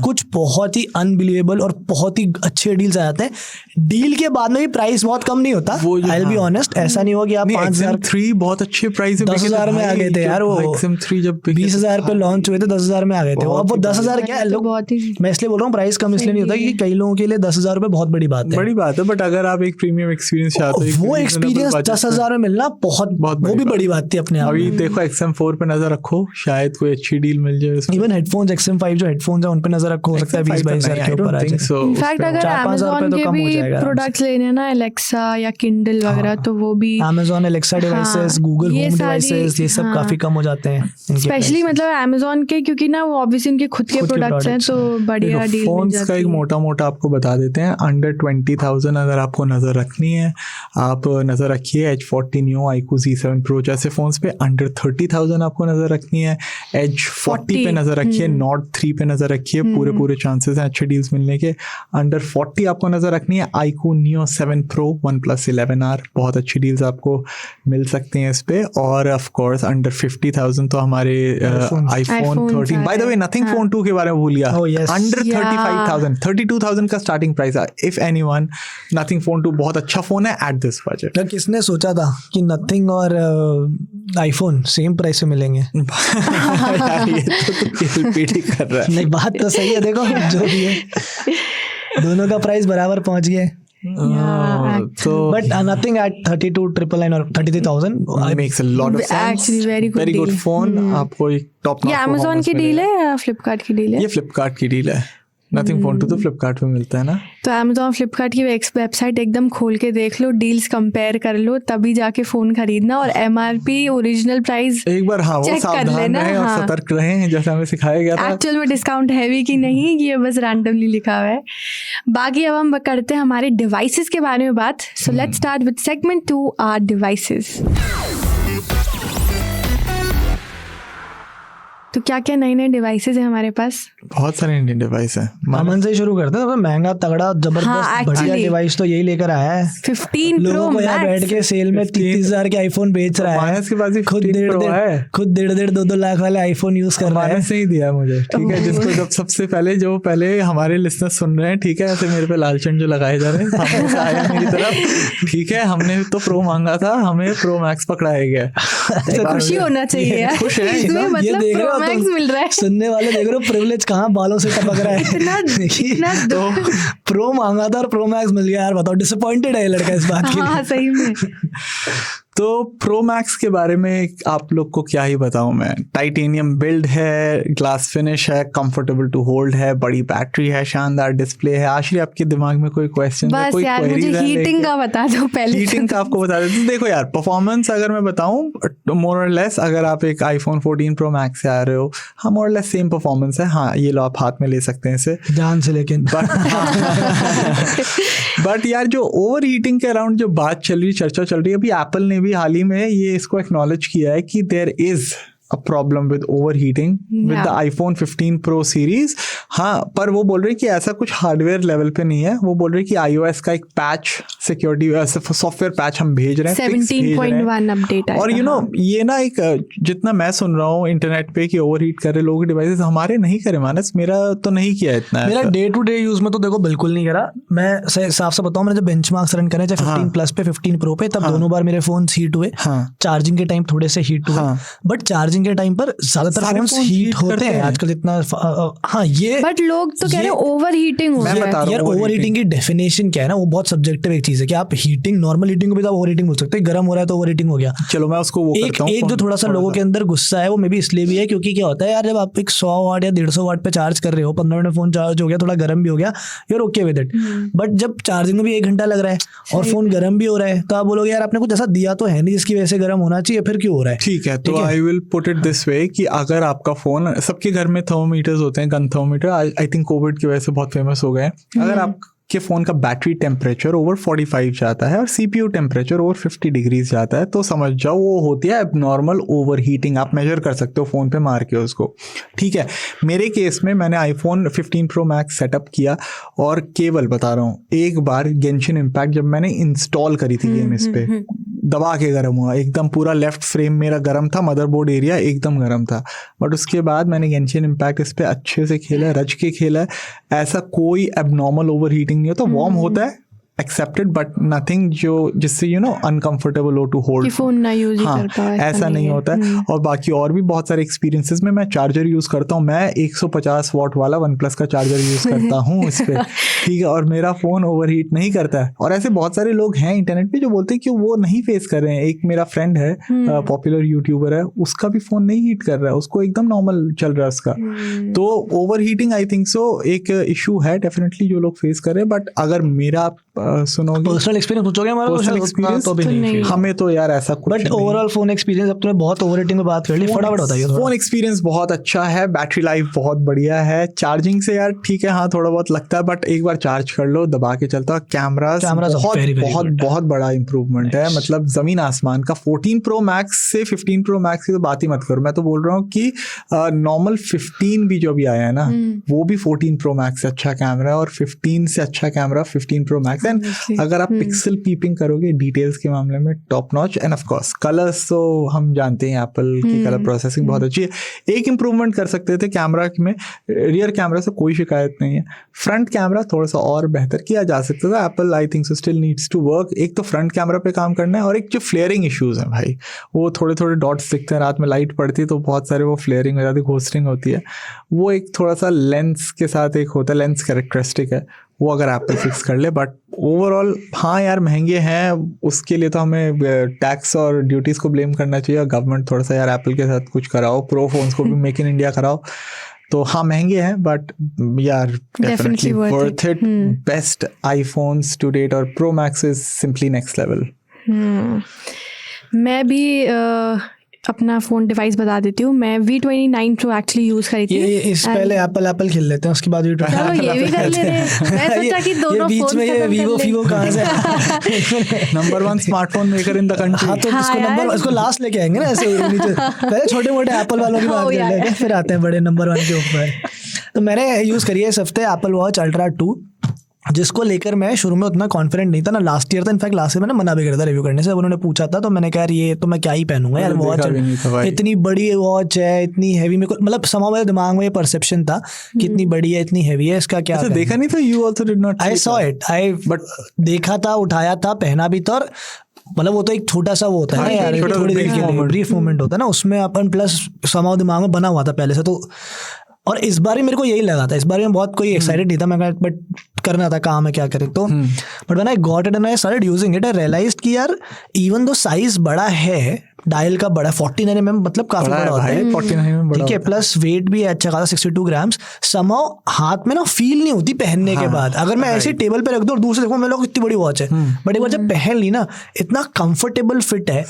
S5: कुछ बहुत ही अनबिलीवेबल और बहुत ही अच्छे डील्स आ जाते हैं। डील के बाद में भी प्राइस बहुत कम नहीं होता, आई विल बी ऑनेस्ट, ऐसा नहीं होगा कि आप 5,000
S4: बहुत अच्छे प्राइस
S5: 10,000 में आ गए थे यार, वो
S4: XM3 जब
S5: 20,000 पे लॉन्च हुए थे 10,000 में आ गए थे, अब वो 10,000 क्या है लोग, मैं इसलिए बोल रहा हूँ प्राइस कम इसलिए नहीं होता कि कई लोगों के लिए 10,000 रुपए बहुत बड़ी बात है,
S4: बट अगर आप एक प्रीमियम एक्सपीरियंस चाहते हो,
S5: वो एक्सपीरियंस 10,000 में मिलना बहुत वो भी बड़ी बात थी अपने आप।
S4: देखो XM4 पे नजर रखो, शायद कोई अच्छी डील मिल जाए।
S5: इवन हेडफोन्स XM5 जो हेडफोन्स है उन पे नजर रखो, हो सकता है 20-22,000 के ऊपर आ जाए।
S3: इनफैक्ट अगर Amazon के भी प्रोडक्ट्स लेने ना, Alexa या Kindle वगैरह, तो वो भी
S5: Amazon Alexa devices, Google Home devices, ये सब काफी कम हो जाते हैं
S3: स्पेशली मतलब Amazon के, क्योंकि ना वो ऑब्वियसली उनके खुद के प्रोडक्ट्स हैं, तो बढ़िया डील मिल
S4: फोन्स
S3: जाती
S4: का एक मोटा आपको बता देते हैं। अंडर 20,000 अगर आपको नजर रखनी है, आप नजर रखिए H40 Neo, iQOO Z7 Pro जैसे फोन्स पे। अंडर 30,000 आपको नजर रखनी है, Edge 40 पे नजर रखिए, Nord 3 पे नजर रखिए, पूरे चांसेस हैं अच्छे डील्स मिलने के। अंडर 40 आपको नजर रखनी है iQOO Neo 7 Pro, OnePlus 11R, बहुत अच्छी डील्स आपको मिल सकती हैं इस पे। और ऑफ कोर्स अंडर 50,000 तो हमारे iPhone 13, by the way nothing phone 2 के बारे में भूल गया। अंडर 35,000, 32,000 का स्टार्टिंग प्राइस है। इफ एनीवन, नथिंग फोन 2 बहुत अच्छा फोन है एट दिस बजट।
S5: किसने सोचा था कि नथिंग और आईफोन सेम प्राइस में मिलेंगे?
S4: ये तो पीटी कर रहा है।
S5: नहीं, बात तो सही है, देखो जो भी है दोनों का प्राइस बराबर पहुंच गए।
S4: So
S5: but nothing at 32,999 or 33,000
S4: makes a lot of sense.
S3: Actually very good
S4: phone। आपको एक टॉप
S3: ये Amazon की डील है या फ्लिपकार्ट की डील है?
S4: ये फ्लिपकार्ट की डील है। नथिंग फोन 2 तो फ्लिपकार्ट पे मिलता है ना।
S3: तो Amazon फ्लिपकार्ट की वेबसाइट एकदम खोल के देख लो, डील्स कंपेयर कर लो, तभी जाके फोन खरीदना। और MRP ओरिजिनल प्राइस
S4: एक बार वो सावधान रहें और सतर्क रहें, जैसे हमें सिखाया गया था।
S3: एक्चुअल में डिस्काउंट है भी कि नहीं, ये बस रैंडमली लिखा हुआ है। बाकी अब हम करते हैं हमारे डिवाइसेस के बारे में बात। So let's start with segment 2, our devices. तो क्या क्या नए नए डिवाइसेस हैं हमारे पास?
S4: बहुत सारे इंडियन डिवाइस हैं।
S5: अमन से ही शुरू करते हैं। तो महंगा तगड़ा जबरदस्त बढ़िया डिवाइस तो यही लेकर आया है
S3: 15 Pro
S5: लोगों को यहाँ बैठ के सेल में 30,000 के आईफोन बेच रहा है।
S4: माइनस के पास भी
S5: खुद 1.5-2 लाख वाले आईफोन यूज कर रहा है।
S4: माइनस नहीं दिया मुझे, ठीक है। जिसको जब सबसे पहले हमारे लिसनर्स सुन रहे हैं, ठीक है, ऐसे मेरे पे लालचन जो लगाए जा रहे हैं आया मेरी तरफ, ठीक है। हमने तो प्रो मांगा था, हमें प्रो मैक्स पकड़ाया गया।
S3: खुशी होना चाहिए,
S4: खुश है
S3: इसमें मतलब प्रो मैक्स मिल रहा है।
S5: सुनने वाले देख रहे हो प्रिविलेज कहाँ बालों से टपक रहा है।
S3: इतना
S5: तो प्रो मांगा था और प्रो मैक्स मिल गया यार, बताओ डिसअपॉइंटेड है लड़का इस बात के लिए।
S3: हाँ सही में।
S4: तो प्रो मैक्स के बारे में आप लोग को क्या ही बताऊं मैं। टाइटेनियम बिल्ड है, ग्लास फिनिश है, कंफर्टेबल टू होल्ड है, बड़ी बैटरी है, शानदार डिस्प्ले है। आश्री आपके दिमाग में कोई क्वेश्चन है, कोई
S3: यार मुझे हीटिंग का बता दो पहले।
S4: हीटिंग का आपको बता देते। देखो यार, परफॉर्मेंस अगर मैं बताऊं, मोर और लेस अगर आप एक आईफोन 14 प्रो मैक्स से आ रहे हो, हाँ मोर और लेस सेम परफॉर्मेंस है। हाँ ये लो आप हाथ में ले सकते हैं इसे
S5: जान से, लेकिन
S4: बट यार जो ओवर हीटिंग के अराउंड जो बात चल रही, चर्चा चल रही है, अभी एप्पल ने भी हाल ही में ये इसको एक्नॉलेज किया है कि there is a problem with overheating with the iPhone 15 Pro series। हाँ, पर वो बोल रहे कि ऐसा कुछ हार्डवेयर लेवल पे नहीं है। वो बोल रहे कि iOS का एक पैच, सिक्योरिटी सॉफ्टवेयर पैच हम भेज रहे हैं,
S3: 17.1 अपडेट आएगा।
S4: और ये ना एक जितना मैं सुन रहा हूँ इंटरनेट पे कि ओवरहीट कर रहे लोगों के डिवाइसेस, हमारे नहीं करे मानस, मेरा तो नहीं किया इतना।
S5: मेरा डे टू डे यूज में तो देखो बिल्कुल नहीं करा। मैं साफ से बताऊँ, मैंने जब बेंचमार्क्स रन करे चाहे 15 प्लस पे 15 प्रो पे, तब दोनों बार मेरे फोन हीट हुए। चार्जिंग के टाइम थोड़े से हीट हुए, बट चार्जिंग चार्जिंग के टाइम पर ज्यादातर
S4: सारे
S5: फोन्स
S4: phones
S5: हीट
S4: heat
S5: होते
S4: करते
S5: हैं
S4: हैं।
S5: आजकल इतना हाँ ये
S3: बट लोग तो कह रहे हैं ओवर हीटिंग हो
S4: मैं
S3: रहा
S4: बता
S3: है।
S4: रहा
S5: यार
S4: हूँ,
S5: ओवर हीटिंग की डेफिनेशन क्या है ना, वो बहुत सब्जेक्टिव एक चीज है कि आप हीटिंग, नॉर्मल हीटिंग को भी तो ओवर हीटिंग बोल सकते हैं, गर्म हो रहा है तो ओवर हीटिंग हो गया।
S4: चलो मैं उसको वो
S5: एक
S4: करता हूँ
S5: एक जो थोड़ा सा लोगों के अंदर गुस्सा है वो मे भी इसलिए भी है क्योंकि क्या होता है यार, जब आप एक 100 वाट या 150 वाट पे चार्ज कर रहे हो, 15 मिनट में फोन चार्ज हो गया, थोड़ा गर्म भी हो गया, you are okay with it. But जब चार्जिंग में भी 1 घंटा लग रहा है और फोन गर्म भी हो रहा है, तो आप बोलोगे यार आपने कुछ ऐसा दिया तो है नहीं जिसकी वजह से गर्म होना चाहिए, फिर क्यों हो रहा है?
S4: ठीक है, तो I will put it this way कि अगर आपका फोन, सबके घर में थर्मोमीटर्स होते हैं, gun thermometer I think Covid की वजह से बहुत फेमस हो गए हैं। अगर आपके फोन का बैटरी टेम्परेचर ओवर 45 जाता है और सीपीयू टेम्परेचर ओवर 50 डिग्रीज जाता है, तो समझ जाओ वो होती है एबनॉर्मल ओवर हीटिंग। आप मेजर कर सकते हो फोन पे मार के उसको। ठीक है, मेरे केस में मैंने आईफोन 15 प्रो मैक्स सेटअप किया और केवल बता रहा हूँ, एक बार गेंशिन इम्पैक्ट जब मैंने इंस्टॉल करी थी गेम इस पे, दबा के गर्म हुआ एकदम, पूरा लेफ्ट फ्रेम मेरा गर्म था, मदरबोर्ड एरिया एकदम गर्म था। बट उसके बाद मैंने गेंशिन इम्पैक्ट इस पे अच्छे से खेला, रच के खेला, ऐसा कोई एबनॉर्मल ओवर हीटिंग नहीं होता। वार्म होता है एक्सेप्टेड, बट नथिंग जो जिससे अनकंफर्टेबल हो टू होल्ड,
S3: कि फोन ना यूज ही कर पाओ,
S4: ऐसा नहीं
S3: है।
S4: होता है। और बाकी और भी बहुत सारे एक्सपीरियंसेस में मैं चार्जर यूज करता हूँ। मैं 150 वॉट वाला वन प्लस का चार्जर यूज करता हूँ इस पे, ठीक है, और मेरा फोन ओवरहीट नहीं करता है। और ऐसे बहुत सारे लोग हैं इंटरनेट पे जो बोलते हैं कि वो नहीं फेस कर रहे हैं। एक मेरा फ्रेंड है, पॉपुलर यूट्यूबर है, उसका भी फोन नहीं हीट कर रहा है, उसको एकदम नॉर्मल चल रहा है उसका। तो ओवर हीटिंग आई थिंक सो एक इशू है डेफिनेटली जो लोग फेस कर रहे हैं। बट अगर मेरा सुनोगे
S5: पर्सनल एक्सपीरियंस पूछोगे हमारा,
S4: पर्सनल एक्सपीरियंस
S5: तो भी नहीं।
S4: हमें तो यार ऐसा कुछ
S5: बट
S4: नहीं।
S5: ओवरऑल फोन एक्सपीरियंस, अब तुमने बहुत ओवर हीटिंग में बात कर ली, फटाफट बताइए थोड़ा।
S4: फोन एक्सपीरियंस बहुत अच्छा है, बैटरी लाइफ बहुत बढ़िया है, चार्जिंग से यार ठीक है, हाँ थोड़ा बहुत लगता है, बट एक बार चार्ज कर लो दबा के चलता है। कैमरास बहुत बहुत बहुत बड़ा इंप्रूवमेंट है, मतलब जमीन आसमान का। 14 प्रो मैक्स से 15 प्रो मैक्स की तो बात ही मत करो। मैं तो बोल रहा हूँ कि नॉर्मल 15 भी जो भी आया है ना, वो भी 14 प्रो मैक्स से अच्छा कैमरा है, और 15 से अच्छा कैमरा 15 प्रो मैक्स। एंड अगर आप पिक्सल पीपिंग करोगे डिटेल्स के मामले में top notch. End of course colours तो हम जानते हैं एप्पल की कलर प्रोसेसिंग बहुत अच्छी है। एक इंप्रूवमेंट कर सकते थे कैमरा में, रियर कैमरा से कोई शिकायत नहीं है, फ्रंट कैमरा थोड़ा सा और बेहतर किया जा सकता था। Apple I think so still needs to work. एक तो फ्रंट कैमरा पे काम करना है, और एक जो फ्लेयरिंग इश्यूज हैं भाई, वो थोड़े थोड़े डॉट्स दिखते हैं, रात में लाइट पड़ती है तो बहुत सारे वो फ्लेयरिंग हो जाती है, घोस्टिंग होती है। वो एक थोड़ा सा लेंस के साथ एक होता है, लेंस कैरेक्टरिस्टिक है, वो अगर एप्पल फिक्स कर ले। बट ओवरऑल हाँ यार महंगे हैं, उसके लिए तो हमें टैक्स और ड्यूटीज़ को ब्लेम करना चाहिए। गवर्नमेंट थोड़ा सा यार एप्पल के साथ कुछ कराओ, प्रो फोन्स को भी मेक इन इंडिया कराओ। तो हाँ महंगे हैं, बट यार definitely worth it. Best iPhones to date, और pro max is simply next level.
S3: मैं भी अपना फ़ोन डिवाइस बता देती हूँ। मैं V29 Pro एक्चुअली यूज़ करी थी।
S5: ये इस पहले एप्पल खेल लेते हैं, उसके बाद
S3: चलो ये भी कर लेते हैं। मैं सोचा कि दोनों
S5: बीच में ये वीवो कहाँ से
S4: number 1 smartphone maker in the country.
S5: हाँ, तो इसको लास्ट लेके आएंगे ना ऐसे नीचे। पहले छोटे मोटे एप्पल वालों की बात कर लेंगे, फिर आते हैं बड़े नंबर 1 के ऊपर। तो मैंने यूज़ करी है इस हफ्ते एप्पल वॉच अल्ट्रा 2, जिसको लेकर मैं शुरू में उतना कॉन्फिडेंट नहीं था ना। लास्ट ईयर था, इनफैक्ट लास्ट ईयर मैंने मना भी करा था रिव्यू करने से। उन्होंने पूछा था तो मैंने कहा ये तो मैं क्या ही पहनूंगा यार, वॉच इतनी बड़ी वॉच है, इतनी हैवी। मेरे को मतलब समा मेरे दिमाग में ये परसेप्शन था कि इतनी बड़ी है, इतनी हैवी है, इसका क्या
S4: देखा नहीं था? You also did not?
S5: I saw it, but देखा था, उठाया था, पहना भी था। और मतलब वो तो एक छोटा सा वो होता है ना यार, थोड़ी देर के लिए ब्रीफ मोमेंट होता है ना उसमें अपन, प्लस समा दिमाग में बना हुआ था पहले से। तो और इस बार ही मेरे को यही लगा था, इस बार में बहुत कोई एक्साइटेड नहीं था मैं, बट करना था काम है क्या करें तो। But when I got it and I started using it, I realised कि यार इवन दो साइज बड़ा है, डायल का बड़ा 49 mm, मतलब काफी बड़ा होता है,
S4: 49 mm
S5: ठीक है, प्लस वेट भी है अच्छा खासा 62 ग्राम्स। समहाउ हाथ में ना फील नहीं होती पहनने के बाद। अगर मैं ऐसे टेबल पे रख दूं और दूर से देखूं, मैं लोग इतनी बड़ी वॉच है, बट एक बार जब पहन ली ना, इतना कंफर्टेबल फिट है।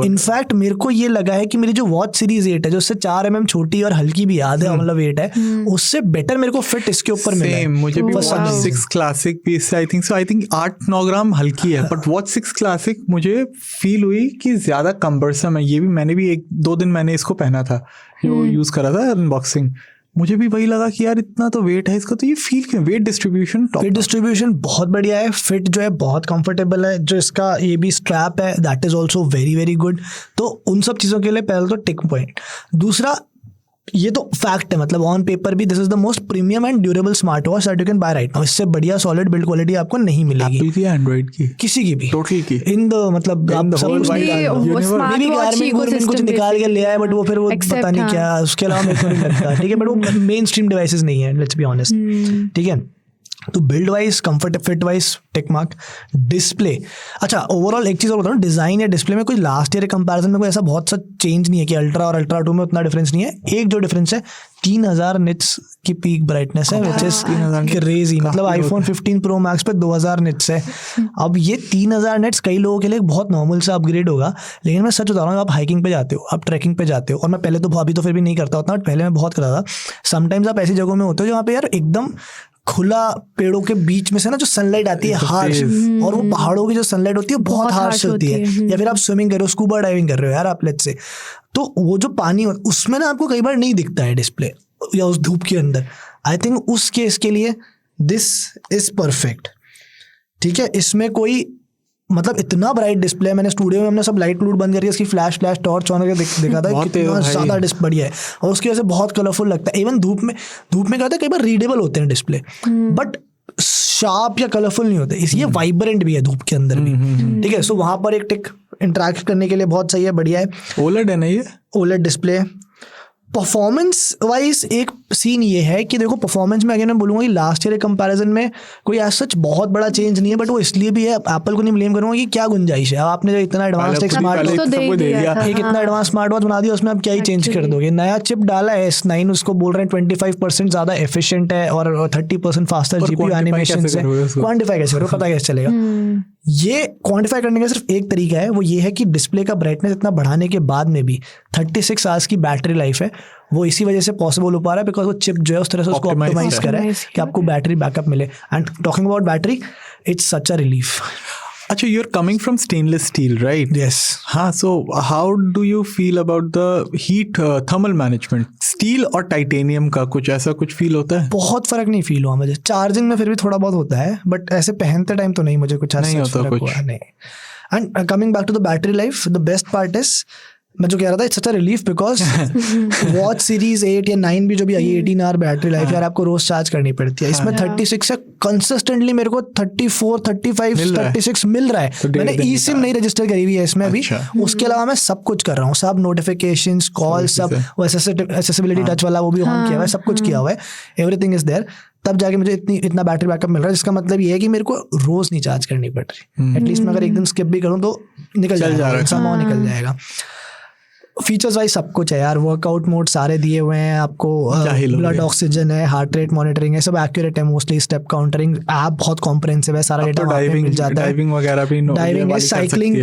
S5: इनफैक्ट मेरे को ये लगा है कि मेरी जो वॉच सीरीज 8 है, जो उससे 4 mm छोटी और हल्की भी याद है, मतलब वेट है, उससे बेटर मेरे को फिट इसके ऊपर मिला है।
S4: मुझे भी वॉच 6 क्लासिक भी इससे आई थिंक 8-9 ग्राम हल्की है, बट वॉच 6 क्लासिक मुझे फील हुई कि ज्यादा कम्बरसम है। ये भी मैंने भी 1-2 दिन मैंने इसको पहना था, जो यूज करा था अनबॉक्सिंग, मुझे भी वही लगा कि यार इतना तो वेट है इसका, तो ये फील क्यों? वेट डिस्ट्रीब्यूशन बहुत बढ़िया है, फिट जो है बहुत कंफर्टेबल है, जो इसका ये भी स्ट्रैप है that is also very very good. तो उन सब चीज़ों के लिए पहले तो टिक पॉइंट। दूसरा,
S5: ये तो फैक्ट है, मतलब ऑन पेपर भी this is the most premium and durable smart watch that you can buy right now. इससे बढ़िया सॉलिड बिल्ड क्वालिटी आपको नहीं मिलेगी,
S4: एप्पल की एंड्रॉइड की,
S5: किसी की भी,
S4: टोटल की,
S5: इन द मतलब आप सब कुछ कुछ निकाल के ले आए, बट वो फिर वो पता नहीं क्या, उसके अलावा मेरे को नहीं लगता, ठीक है, बट वो मेन स्ट्रीम डिवाइसेस नहीं है, लेट्स बी ऑनेस्ट, ठीक है। तो build wise, comfort, fit wise tick mark. Display, अच्छा ओवरऑल एक चीज़ और बताऊँ, डिज़ाइन या डिस्प्ले में कोई लास्ट ईयर के कंपैरिजन में कोई ऐसा बहुत सा चेंज नहीं है कि अल्ट्रा और अल्ट्रा 2 में उतना डिफरेंस नहीं है। एक जो डिफरेंस है 3000 निट्स की पीक ब्राइटनेस है, विच इज क्रेजी, मतलब आईफोन 15 प्रो मैक्स पे 2000 निट्स है। अब ये 3000 निट्स कई लोगों के लिए बहुत नॉर्मल सा अपग्रेड होगा, लेकिन मैं सच बता रहा हूँ, आप हाइकिंग पे जाते हो, आप ट्रैकिंग पे जाते हो, और मैं पहले तो अभी तो फिर भी नहीं करता उतना, पहले मैं बहुत करता था। समटाइम्स आप ऐसी जगहों में होते हो जहाँ पे यार एकदम खुला पेड़ों के बीच में से ना जो सनलाइट आती है हार्श, और वो पहाड़ों की जो सनलाइट होती है बहुत हार्श होती है, या फिर आप स्विमिंग कर रहे हो, स्कूबा डाइविंग कर रहे हो यार आप लेट्स से, तो वो जो पानी उसमें ना आपको कई बार नहीं दिखता है डिस्प्ले या उस धूप के अंदर। आई थिंक उस केस के लिए दिस इज परफेक्ट, ठीक है। इसमें कोई मतलब इतना ब्राइट डिस्प्ले, मैंने स्टूडियो में हमने सब लाइट लूट बंद करके इसकी फ्लैश टॉर्च ऑन करके देखा था, कितना ज़्यादा डिस्प्ले बढ़िया है, और उसकी वजह से बहुत कलरफुल लगता है। इवन धूप में क्या होता है, कई बार रीडेबल होते हैं डिस्प्ले, बट शार्प या कलरफुल नहीं होते, इसलिए वाइब्रेंट भी है धूप के अंदर भी, ठीक है। सो वहाँ पर एक टिक इंटरेक्ट करने के लिए बहुत सही है, बढ़िया है।
S4: ओलेड है ना ये,
S5: ओलेड डिस्प्ले। परफॉर्मेंस वाइज एक सीन ये है कि देखो, परफॉर्मेंस में अगर मैं बोलूँगा कि लास्ट ईयर के कंपैरिजन में कोई ऐसा सच बहुत बड़ा चेंज नहीं है, बट वो इसलिए भी है, एप्पल को नहीं ब्लेम करूँगा कि क्या गुंजाइश है, आपने जो इतना एडवांस एक स्मार्ट वॉच एक इतना एडवांस स्मार्ट वॉच बना दिया, उसमें आप क्या ही चेंज कर दोगे। नया चिप डाला है S9, उसको बोल रहे हैं 25% ज़्यादा एफिशिएंट है और 30% फास्टर GPU एनिमेशन से। क्वान्टिफाई कैसे करो, पता कैसे चलेगा? ये क्वांटिफाई करने का सिर्फ एक तरीका है, वो ये है कि डिस्प्ले का ब्राइटनेस इतना बढ़ाने के बाद में भी 36 आवर्स की बैटरी लाइफ है, वो इसी वजह से पॉसिबल हो पा रहा है, बिकॉज वो चिप जो है उस तरह से उसको ऑप्टिमाइज कर रहा है कि आपको बैटरी बैकअप मिले। And talking about battery, it's such a relief.
S4: अच्छा, you're coming from stainless steel, right?
S5: Yes.
S4: हाँ, so how do you feel about the heat thermal management? Steel और टाइटेनियम का कुछ ऐसा कुछ फील होता है?
S5: बहुत फर्क नहीं फील हुआ मुझे, चार्जिंग में फिर भी थोड़ा बहुत होता है, बट ऐसे पहनते टाइम तो नहीं मुझे कुछ ऐसा
S4: नहीं होता
S5: फर्क हुआ, नहीं। And coming back to the battery life, the best part is, मैं जो कह रहा था, it's such a relief because watch series 8 या 9 भी जो भी आई 18 आवर बैटरी लाइफ यार आपको रोज चार्ज करनी पड़ती है। इसमें 36 से कंसिस्टेंटली मेरे को 34, 35, 36 मिल रहा है। मैंने ई सिम नहीं रजिस्टर करी हुई है इसमें अभी, उसके अलावा मैं सब कुछ कर रहा हूँ, सब नोटिफिकेशन, कॉल, सब वो एक्सेसिबिलिटी टच वाला वो भी ऑन किया हुआ है, सब कुछ किया हुआ है, एवरीथिंग इज देयर। तब जाके मुझे इतना बैटरी बैकअप मिल रहा है, जिसका मतलब ये है कि मेरे को रोज नहीं चार्ज करनी पड़ रही। एटलीस्ट मैं अगर एक दिन स्किप भी करूँ तो निकल जाएगा। फीचर्स वाइज सब कुछ है यार, वर्कआउट मोड सारे दिए हुए हैं आपको, ब्लड ऑक्सीजन है, हार्ट रेट मॉनिटरिंग है, सब एक्यूरेट है मोस्टली, स्टेप काउंटरिंग ऐप बहुत कॉम्प्रिहेंसिव है, सारा डेटा मिल जाता है,
S4: डाइविंग वगैरह भी,
S5: डाइविंग है,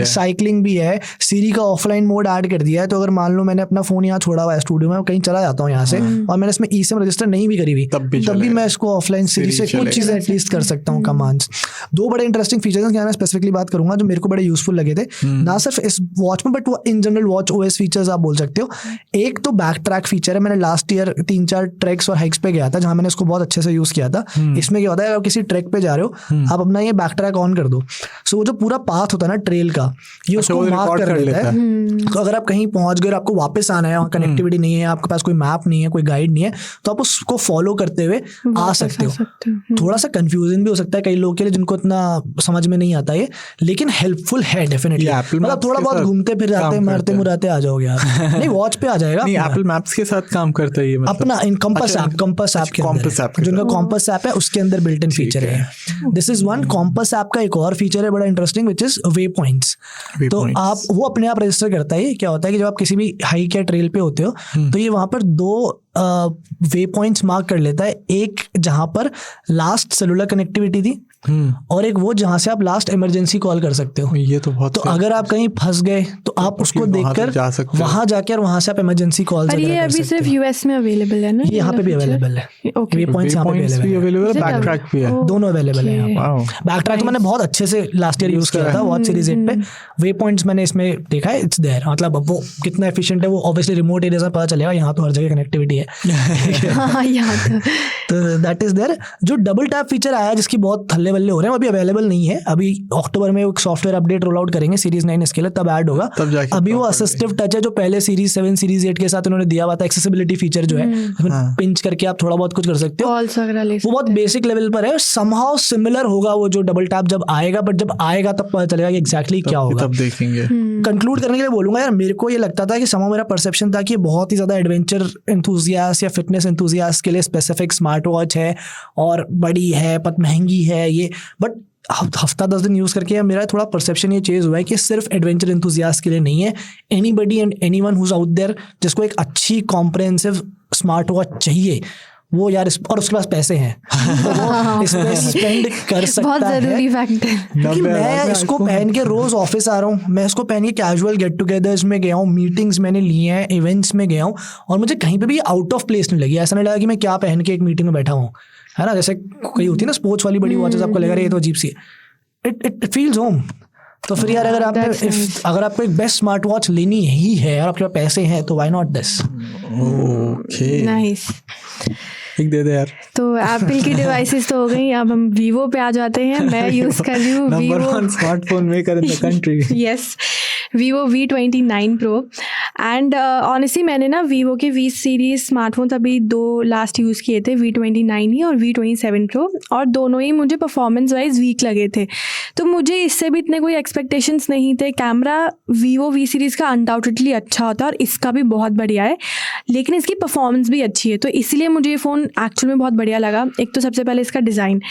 S5: साइकिलिंग भी है, सीरी का ऑफलाइन मोड ऐड कर दिया है। तो अगर मान लो मैंने अपना फोन यहाँ छोड़ा हुआ है स्टूडियो में, कहीं चला जाता हूँ यहाँ से, और मैंने इसमें ई सिम रजिस्टर नहीं भी करी हुई, तब भी मैं इसको ऑफलाइन सीरी से कुछ चीजें एटलीस्ट कर सकता हूँ, कमांड्स। दो बड़े इंटरेस्टिंग फीचर्स हैं, मैं स्पेसिफिकली बात करूंगा जो मेरे को बड़े यूजफुल लगे थे, ना सिर्फ इस वॉच में बट वो in general watch OS features आप बोल सकते हो। एक तो बैक ट्रैक फीचर है, मैंने लास्ट ईयर 3-4 ट्रैक्स और हाइक्स पे गया था जहां मैंने इसको बहुत अच्छे से यूज किया था। इसमें क्या होता है, अगर किसी ट्रैक पे जा रहे हो आप अपना ये बैक ट्रैक ऑन कर दो, सो वो जो पूरा पाथ होता है ना ट्रेल का, ये उसको मार्क कर लेता है। तो अगर आप कहीं पहुंच गए और आपको वापस आना है, कनेक्टिविटी नहीं है, आपके पास कोई मैप नहीं है, कोई गाइड नहीं है, तो आप उसको फॉलो करते हुए आ सकते हो। थोड़ा सा कंफ्यूजन भी हो सकता है कई लोगों के लिए जिनको इतना समझ में नहीं आता ये, लेकिन हेल्पफुल है डेफिनेटली। मतलब थोड़ा बहुत घूमते फिर जाते मारते मुराते आ जाओगे आप। नहीं, वॉच पे आ जाएगा।
S4: एप्पल मैप्स के साथ काम करता है ये, मतलब
S5: अपना इन कंपास ऐप के अंदर, जो उनका कंपास ऐप है उसके अंदर बिल्ट इन फीचर है। This is one. Compass app का एक और फीचर है बड़ा interesting, which is way points. तो आप वो अपने आप रजिस्टर करता है। क्या होता है कि जब आप किसी भी हाइक या ट्रेल पे होते हो तो ये वहां पर 2 वे पॉइंट्स मार्क कर लेता है, एक जहां पर लास्ट सेलुलर कनेक्टिविटी थी और एक वो जहां से आप लास्ट इमरजेंसी कॉल कर सकते हो।
S4: ये तो बहुत,
S5: तो अगर आप कहीं फंस गए तो आप उसको देखकर वहां जाके और वहां से आप इमरजेंसी कॉल कर सकते हो।
S3: ये अभी सिर्फ यूएस में अवेलेबल है ना?
S5: ये यहाँ पे भी अवेलेबल है। वे पॉइंट्स यहाँ पे अवेलेबल है, बैक ट्रैक भी है, दोनों अवेलेबल है यहाँ पे। बैक ट्रैक तो मैंने बहुत अच्छे से लास्ट ईयर यूज किया था वॉच सीरीज 8 पे। वे पॉइंट्स मैंने इसमें देखा है, इट्स देयर। मतलब वो कितना एफिशिएंट है वो ऑब्वियसली रिमोट एरिया में पता चलेगा, यहाँ तो हर जगह कनेक्टिविटी है। तो दैट इज देयर। जो डबल टैप फीचर आया जिसकी बहुत हल्ले बल्ले हो रहे हैं, अभी अवेलेबल नहीं है। अभी अक्टूबर में एक सॉफ्टवेयर अपडेट रोल आउट करेंगे सीरीज 9 इसके लिए, तब ऐड होगा। अभी वो असिस्टिव टच है जो पहले सीरीज 7 सीरीज 8 के साथ उन्होंने दिया हुआ था, एक्सेसिबिलिटी फीचर जो है, पिंच करके आप थोड़ा बहुत कुछ कर सकते हो, वो बहुत बेसिक लेवल पर है। समहाउ सिमिलर होगा वो जो डबल टैप जब आएगा, बट जब आएगा तब पता चलेगा कि एग्जैक्टली क्या होगा,
S4: तब देखेंगे।
S5: कंक्लूड करने के लिए बोलूंगा यार, मेरे को ये लगता था कि समहाउ मेरा परसेप्शन था कि बहुत ही ज्यादा एडवेंचर एंथुसियास्ट या फिटनेस एंथुसियास्ट के लिए स्पेसिफिक स्मार्ट वॉच है और बड़ी है पर महंगी है ये, बट हफ्ता 10 दिन यूज़ करके मेरा थोड़ा परसेप्शन ये चेंज हुआ है कि सिर्फ एडवेंचर एंथुसियास्ट के लिए नहीं है। Anybody and anyone who is out there जिसको एक अच्छी कॉम्प्रिहेंसिव स्मार्ट वॉच चाहिए, वो यार और उसके पास पैसे हैं तो वो इस पे स्पेंड कर सकता
S3: बहुत जरूरी
S5: है।
S3: फैक्ट है
S5: क्योंकि मैं इसको पहन के रोज ऑफिस आ रहा हूँ, मैं इसको पहन के कैजुअल गेट टुगेदर्स में गया हूँ, मीटिंग्स मैंने ली हैं, इवेंट्स में गया हूँ, और मुझे कहीं पे भी आउट ऑफ प्लेस नहीं लगी। ऐसा नहीं लगा कि मैं क्या पहन के एक मीटिंग में बैठा हूँ, है ना। जैसे कोई होती है ना स्पोर्ट्स वाली बड़ी वॉचेस, आपको लगा रही है तो अजीब सी है, इट फील्स होम। तो फिर यार अगर आपको एक बेस्ट स्मार्ट वॉच लेनी ही है और आपके पास पैसे हैं तो why not this.
S4: Okay,
S3: nice,
S4: एक दे दे यार।
S3: तो एप्पल की डिवाइसेस तो हो गई, अब हम वीवो पे आ जाते हैं। मैं यूज कर रही हूँ
S4: number 1 smartphone maker in the country.
S3: Yes, Vivo V29 Pro। And honestly मैंने ना वीवो के V सीरीज स्मार्टफोन अभी 2 लास्ट यूज़ किए थे, V29 ही और V27 Pro, और दोनों ही मुझे परफॉर्मेंस वाइज वीक लगे थे। तो मुझे इससे भी इतने कोई एक्सपेक्टेशंस नहीं थे। कैमरा वीवो V सीरीज़ का अनडाउटेडली अच्छा होता है और इसका भी बहुत बढ़िया है, लेकिन इसकी परफॉर्मेंस भी अच्छी है, तो इसीलिए मुझे ये फ़ोन एक्चुअल में बहुत बढ़िया लगा। एक तो सबसे पहले इसका डिज़ाइन,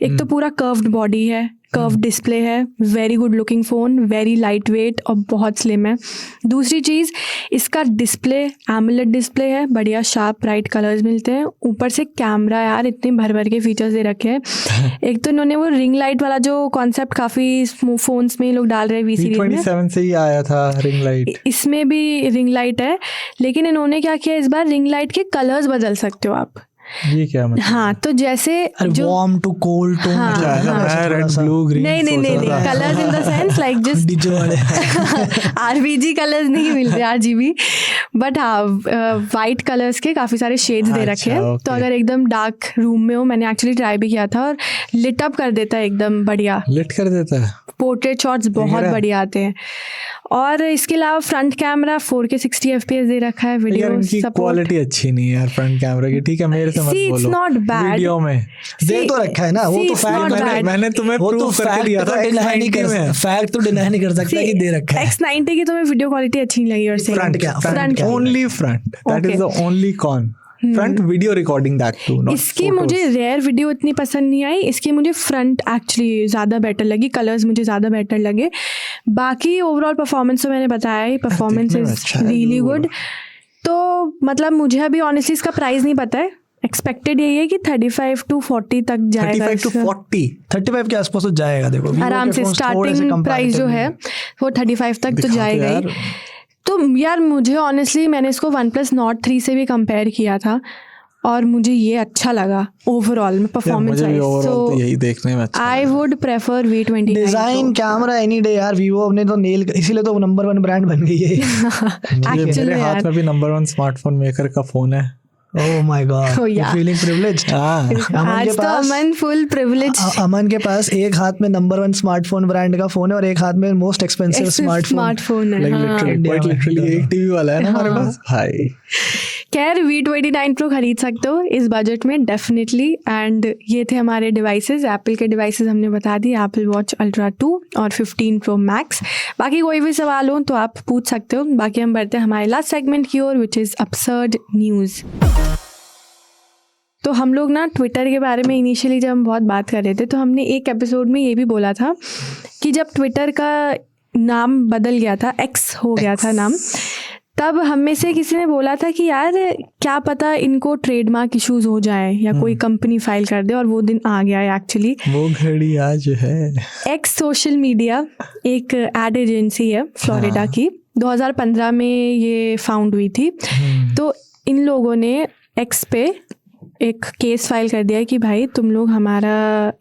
S3: एक तो पूरा कर्व्ड बॉडी है, कर्व डिस्प्ले है, very good looking phone, very light weight और बहुत स्लिम है। दूसरी चीज़, इसका डिस्प्ले एमोलेड डिस्प्ले है, बढ़िया शार्प ब्राइट कलर्स मिलते हैं। ऊपर से कैमरा यार इतने भर भर के फीचर्स दे रखे हैं। एक तो इन्होंने वो रिंग लाइट वाला जो कॉन्सेप्ट काफ़ी फ़ोन्स में लोग डाल रहे हैं V सीरीज में,
S4: V27 से ही आया था रिंग लाइट,
S3: इसमें भी रिंग लाइट है, लेकिन इन्होंने क्या किया इस बार, रिंग लाइट के कलर्स बदल सकते हो आप।
S4: ये क्या मतलब?
S3: हाँ, तो जैसे जो
S5: warm to cold tone,
S4: red blue green,
S3: नहीं colours in the sense like just
S5: DJ वाले
S3: RBG कलर्स नहीं मिल रहे, RGB, बट हाँ वाइट कलर्स के काफ़ी सारे शेड्स दे रखे हैं। तो अगर एकदम डार्क रूम में हो, मैंने एक्चुअली ट्राई भी किया था, और लिट अप कर देता है एकदम बढ़िया,
S4: लिट कर देता है,
S3: पोर्ट्रेट शॉट्स बहुत बढ़िया आते हैं। और इसके अलावा फ्रंट कैमरा 4K 60 FPS दे रखा है, वीडियो सपोर्ट।
S4: क्वालिटी अच्छी नहीं है यार फ्रंट कैमरा की, ठीक है मेरे से मत बोलो,
S3: इट्स नॉट बैड,
S4: वीडियो में
S5: दे तो रखा है ना, वो तो फैक्ट
S4: मैंने तुम्हें प्रूव करके दिया था,
S5: फैक्ट तो डिनाई नहीं कर सकता कि दे रखा है।
S3: X90 की तुम्हें वीडियो क्वालिटी अच्छी नहीं लगी, और
S4: front only front, that is the only con, front video recording that too.
S3: इसकी मुझे रेयर वीडियो इतनी पसंद नहीं आई, इसकी मुझे फ्रंट एक्चुअली ज़्यादा बेटर लगी, कलर्स मुझे ज़्यादा बेटर लगे। बाकी ओवरऑल परफॉर्मेंस तो मैंने बताया ही, परफॉर्मेंस इज रियली गुड। तो मतलब मुझे अभी ऑनेस्टली इसका प्राइस नहीं पता है, एक्सपेक्टेड यही है कि 35 to 40 तक जाएगा,
S5: 35 to 40, 35 के आसपास तो जाएगा। देखो
S3: आराम से स्टार्टिंग प्राइस जो है वो 35 तक तो जाएगा ही। तो यार मुझे ऑनेस्टली मैंने इसको OnePlus Nord 3 से भी कंपेयर किया था, और मुझे ये अच्छा लगा ओवरऑल में परफॉर्मेंस वाइज।
S4: तो यही देखने में अच्छा,
S3: I would prefer V29।
S5: Design camera any day यार, वीवो अपने तो नेल, इसीलिए तो नंबर 1 ब्रांड बन गई है।
S3: एक्चुअली
S4: मेरे हाथ में भी नंबर 1 स्मार्टफोन मेकर का फोन है।
S5: Oh my God,
S3: Oh yeah.
S5: feeling privileged।
S3: आज तो अमन फुल प्रिविलेज।
S5: अमन के पास एक हाथ में नंबर 1 स्मार्टफोन ब्रांड का फोन है और एक हाथ में मोस्ट एक्सपेंसिव स्मार्टफोन
S3: है।
S4: लिटरली एक टीवी वाला है ना हमारे पास भाई।
S3: खैर V29 Pro खरीद सकते हो इस बजट में डेफिनेटली। एंड ये थे हमारे डिवाइसेस, एप्पल के डिवाइसेस हमने बता दी, एप्पल वॉच अल्ट्रा 2 और 15 Pro Max। बाकी कोई भी सवाल हो तो आप पूछ सकते हो। बाकी हम बढ़ते हैं हमारे लास्ट सेगमेंट की ओर, विच इज़ अपसर्ड न्यूज़। तो हम लोग ना ट्विटर के बारे में इनिशियली जब हम बहुत बात कर रहे थे, तो हमने एक एपिसोड में ये भी बोला था कि जब ट्विटर का नाम बदल गया था, X हो गया था नाम, तब हम में से किसी ने बोला था कि यार क्या पता इनको ट्रेडमार्क इश्यूज हो जाए या कोई कंपनी फाइल कर दे, और वो दिन आ गया है एक्चुअली।
S4: वो घड़ी आज है।
S3: X सोशल मीडिया एक एड एजेंसी है फ्लोरिडा की, 2015 में ये फाउंड हुई थी। तो इन लोगों ने X पे एक केस फाइल कर दिया है कि भाई तुम लोग हमारा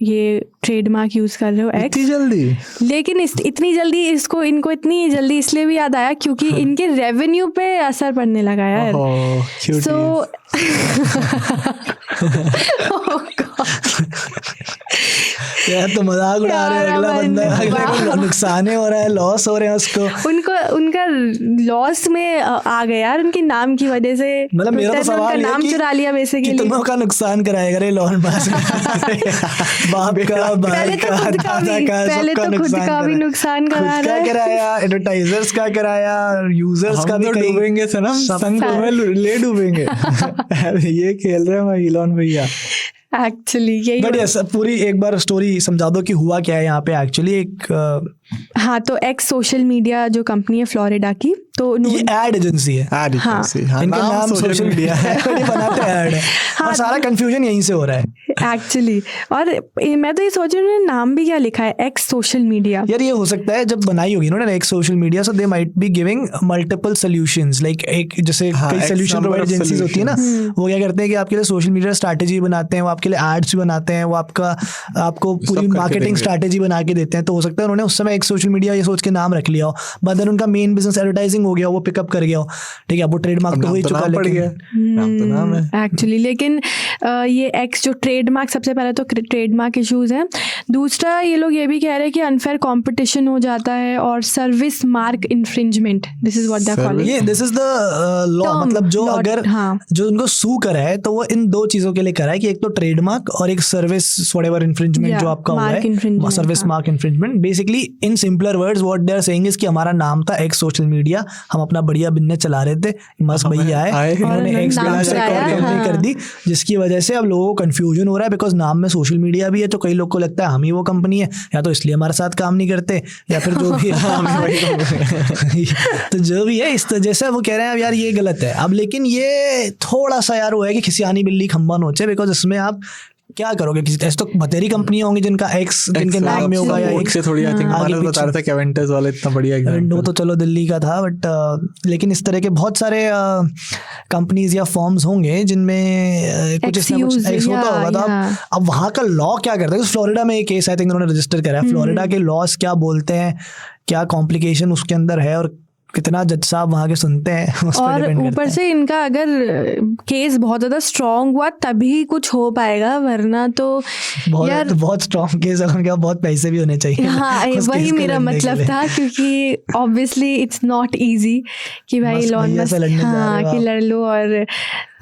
S3: ये ट्रेडमार्क यूज़ कर रहे हो X।
S4: इतनी जल्दी?
S3: लेकिन इतनी जल्दी इनको इतनी जल्दी इसलिए भी याद आया क्योंकि इनके रेवेन्यू पे असर पड़ने लगा यार। सो
S5: यार तो मजाक उड़ा रहे हो, अगला बंदा अगला को नुकसान हो रहा है, लॉस हो रहे हैं उसको।
S3: उनका लॉस में आ गया यार उनके नाम की वजह से।
S5: मतलब मेरा तो सवाल है
S3: नाम चुरा लिया बेसिकली।
S5: कितनों का नुकसान कराएगा रे इलॉन मस्क? बाप का, भाई का, दादा का, सबका
S3: नुकसान करा रहा है।
S5: कराया, एडवर्टाइजर्स का कराया, यूजर्स का भी।
S4: डूबेंगे सनम, संग में ले डूबेंगे। ये खेल रहे हैं भाई इलॉन भैया
S3: एक्चुअली यही।
S5: बट यस, पूरी एक बार स्टोरी समझा दो कि हुआ क्या है यहाँ पे एक्चुअली। एक
S3: हाँ, तो एक्स सोशल मीडिया जो कंपनी है फ्लोरिडा की, तो
S5: ये एड एजेंसी है।
S4: एड एजेंसी, हाँ,
S5: इनका नाम सोशल मीडिया है, ये बनाते हैं ऐड। और सारा कंफ्यूजन यहीं से हो रहा है
S3: एक्चुअली। और मैं तो ये सोच रही हूँ नाम भी क्या लिखा है, एक्स सोशल मीडिया।
S5: यार ये हो सकता है जब बनाई होगी ना x social media, so they might be giving multiple solutions. Like एक जैसे कई सॉल्यूशन प्रोवाइड एजेंसीज होती है ना, वो क्या करते हैं कि आपके लिए सोशल मीडिया स्ट्रैटेजी बनाते हैं, वो आपके लिए एड्स भी बनाते हैं, वो आपको पूरी मार्केटिंग स्ट्रैटेजी बना के देते हैं। तो हो सकता है उन्होंने उस समय एक सोशल मीडिया ये सोच के नाम रख लिया हो, बट देन उनका मेन बिजनेस एडवर्टाइजिंग हो गया, वो पिकअप कर गया हो। ठीक है, वो ट्रेडमार्क तो हो ही चुका, लेकिन
S3: एक्चुअली लेकिन ये एक्स जो ट्रेडमार्क, सबसे पहले तो ट्रेडमार्क इश्यूज हैं। दूसरा ये लोग ये भी कह रहे हैं कि अनफेयर कंपटीशन हो जाता है और service mark infringement, this is what they are calling.
S5: ये दिस इज द लॉ। मतलब जो अगर जो उनको सू करा है तो वो इन दो चीजों के लिए करा है कि एक तो ट्रेडमार्क और एक सर्विस व्हाटएवर इन्फ्रिंजमेंट जो आपका हुआ है, service mark infringement. Basically in simpler words what they are saying is कि हमारा नाम था एक्स सोशल मीडिया, हम अपना बढ़िया बिजनेस चला रहे थे, मस्त भैया आए, इन्होंने एक्स कंपनी कर दी, जिसकी वजह से अब लोगों को कंफ्यूजन हो रहा है। बिकॉज नाम में सोशल मीडिया भी है, तो कई लोग को लगता है हम ही वो कंपनी है, या तो इसलिए हमारे साथ काम नहीं करते, या फिर जो भी तो जो भी है इस जैसा वो कह रहे हैं। अब यार ये गलत है अब, लेकिन ये थोड़ा सा यार वो है कि खिसियानी बिल्ली खंबा नोचे। बिकॉज इसमें आप क्या करोगे, किसी ऐसे तो बतेरी कंपनी होंगी जिनका एक्स जिनके नाम में होगा, या एक से थोड़ी आई थिंक मानस बता रहा था कि एवेंटस वाला इतना बढ़िया एग्जांपल तो चलो दिल्ली का था, बट लेकिन इस तरह के बहुत सारे कंपनीज या फॉर्म्स होंगे जिनमें कुछ इसमें कुछ एक्स होता होगा। तो अब वहाँ का लॉ क्या करता है? फ्लोरिडा में एक केस आई थिंक उन्होंने रजिस्टर करा है। फ्लोरिडा के लॉज क्या बोलते हैं, क्या कॉम्प्लिकेशन उसके अंदर है, और कितना जज साहब वहाँ के सुनते हैं,
S3: और ऊपर से इनका अगर केस बहुत ज़्यादा स्ट्रॉन्ग हुआ तभी कुछ हो पाएगा, वरना तो यार
S5: बहुत स्ट्रॉन्ग केस है, उनके बहुत पैसे भी होने चाहिए।
S3: हाँ, वही मेरा मतलब था, क्योंकि ऑब्वियसली इट्स नॉट इजी कि भाई इलॉन मस्क कि लड़ लो और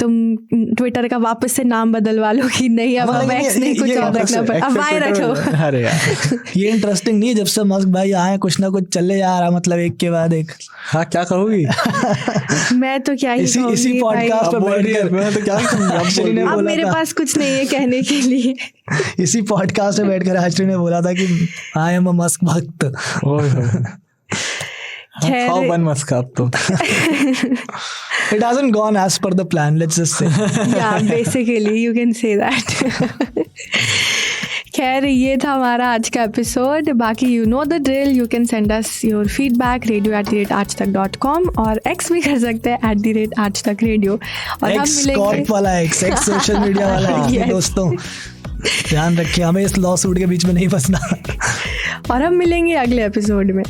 S3: तुम ट्विटर का वापस से नाम बदलवा लो कि नहीं अब एक्स नहीं कुछ और रखना पड़ेगा, अब वाई रखो।
S4: अरे यार
S5: ये इंटरेस्टिंग नहीं है, जब से मस्क भाई आए कुछ ना कुछ चले जा रहा, मतलब एक के बाद एक।
S4: हाँ, क्या कहूँगी?
S3: मैं तो क्या ही
S5: इसी पॉडकास्ट पे बैठकर
S4: मैं तो क्या कहूँगा,
S3: अब मेरे पास कुछ नहीं है कहने के लिए।
S5: इसी पॉडकास्ट में बैठकर आश्री ने बोला था कि आई एम अ मस्क भक्त।
S4: How one must up तो
S5: it hasn't gone as per the plan, let's just say.
S3: Yeah, basically you can say that. खैर ये था हमारा आज का एपिसोड। बाकी you know the drill, you can send us your feedback radio@aajtak.com और एक्स भी कर सकते हैं @aajtakradio। और हम मिलेंगे
S5: वाला एक्स सोशल मीडिया वाला दोस्तों, ध्यान रखिए हमें इस लॉ सूट के बीच में नहीं फंसना।
S3: और हम मिलेंगे अगले एपिसोड में।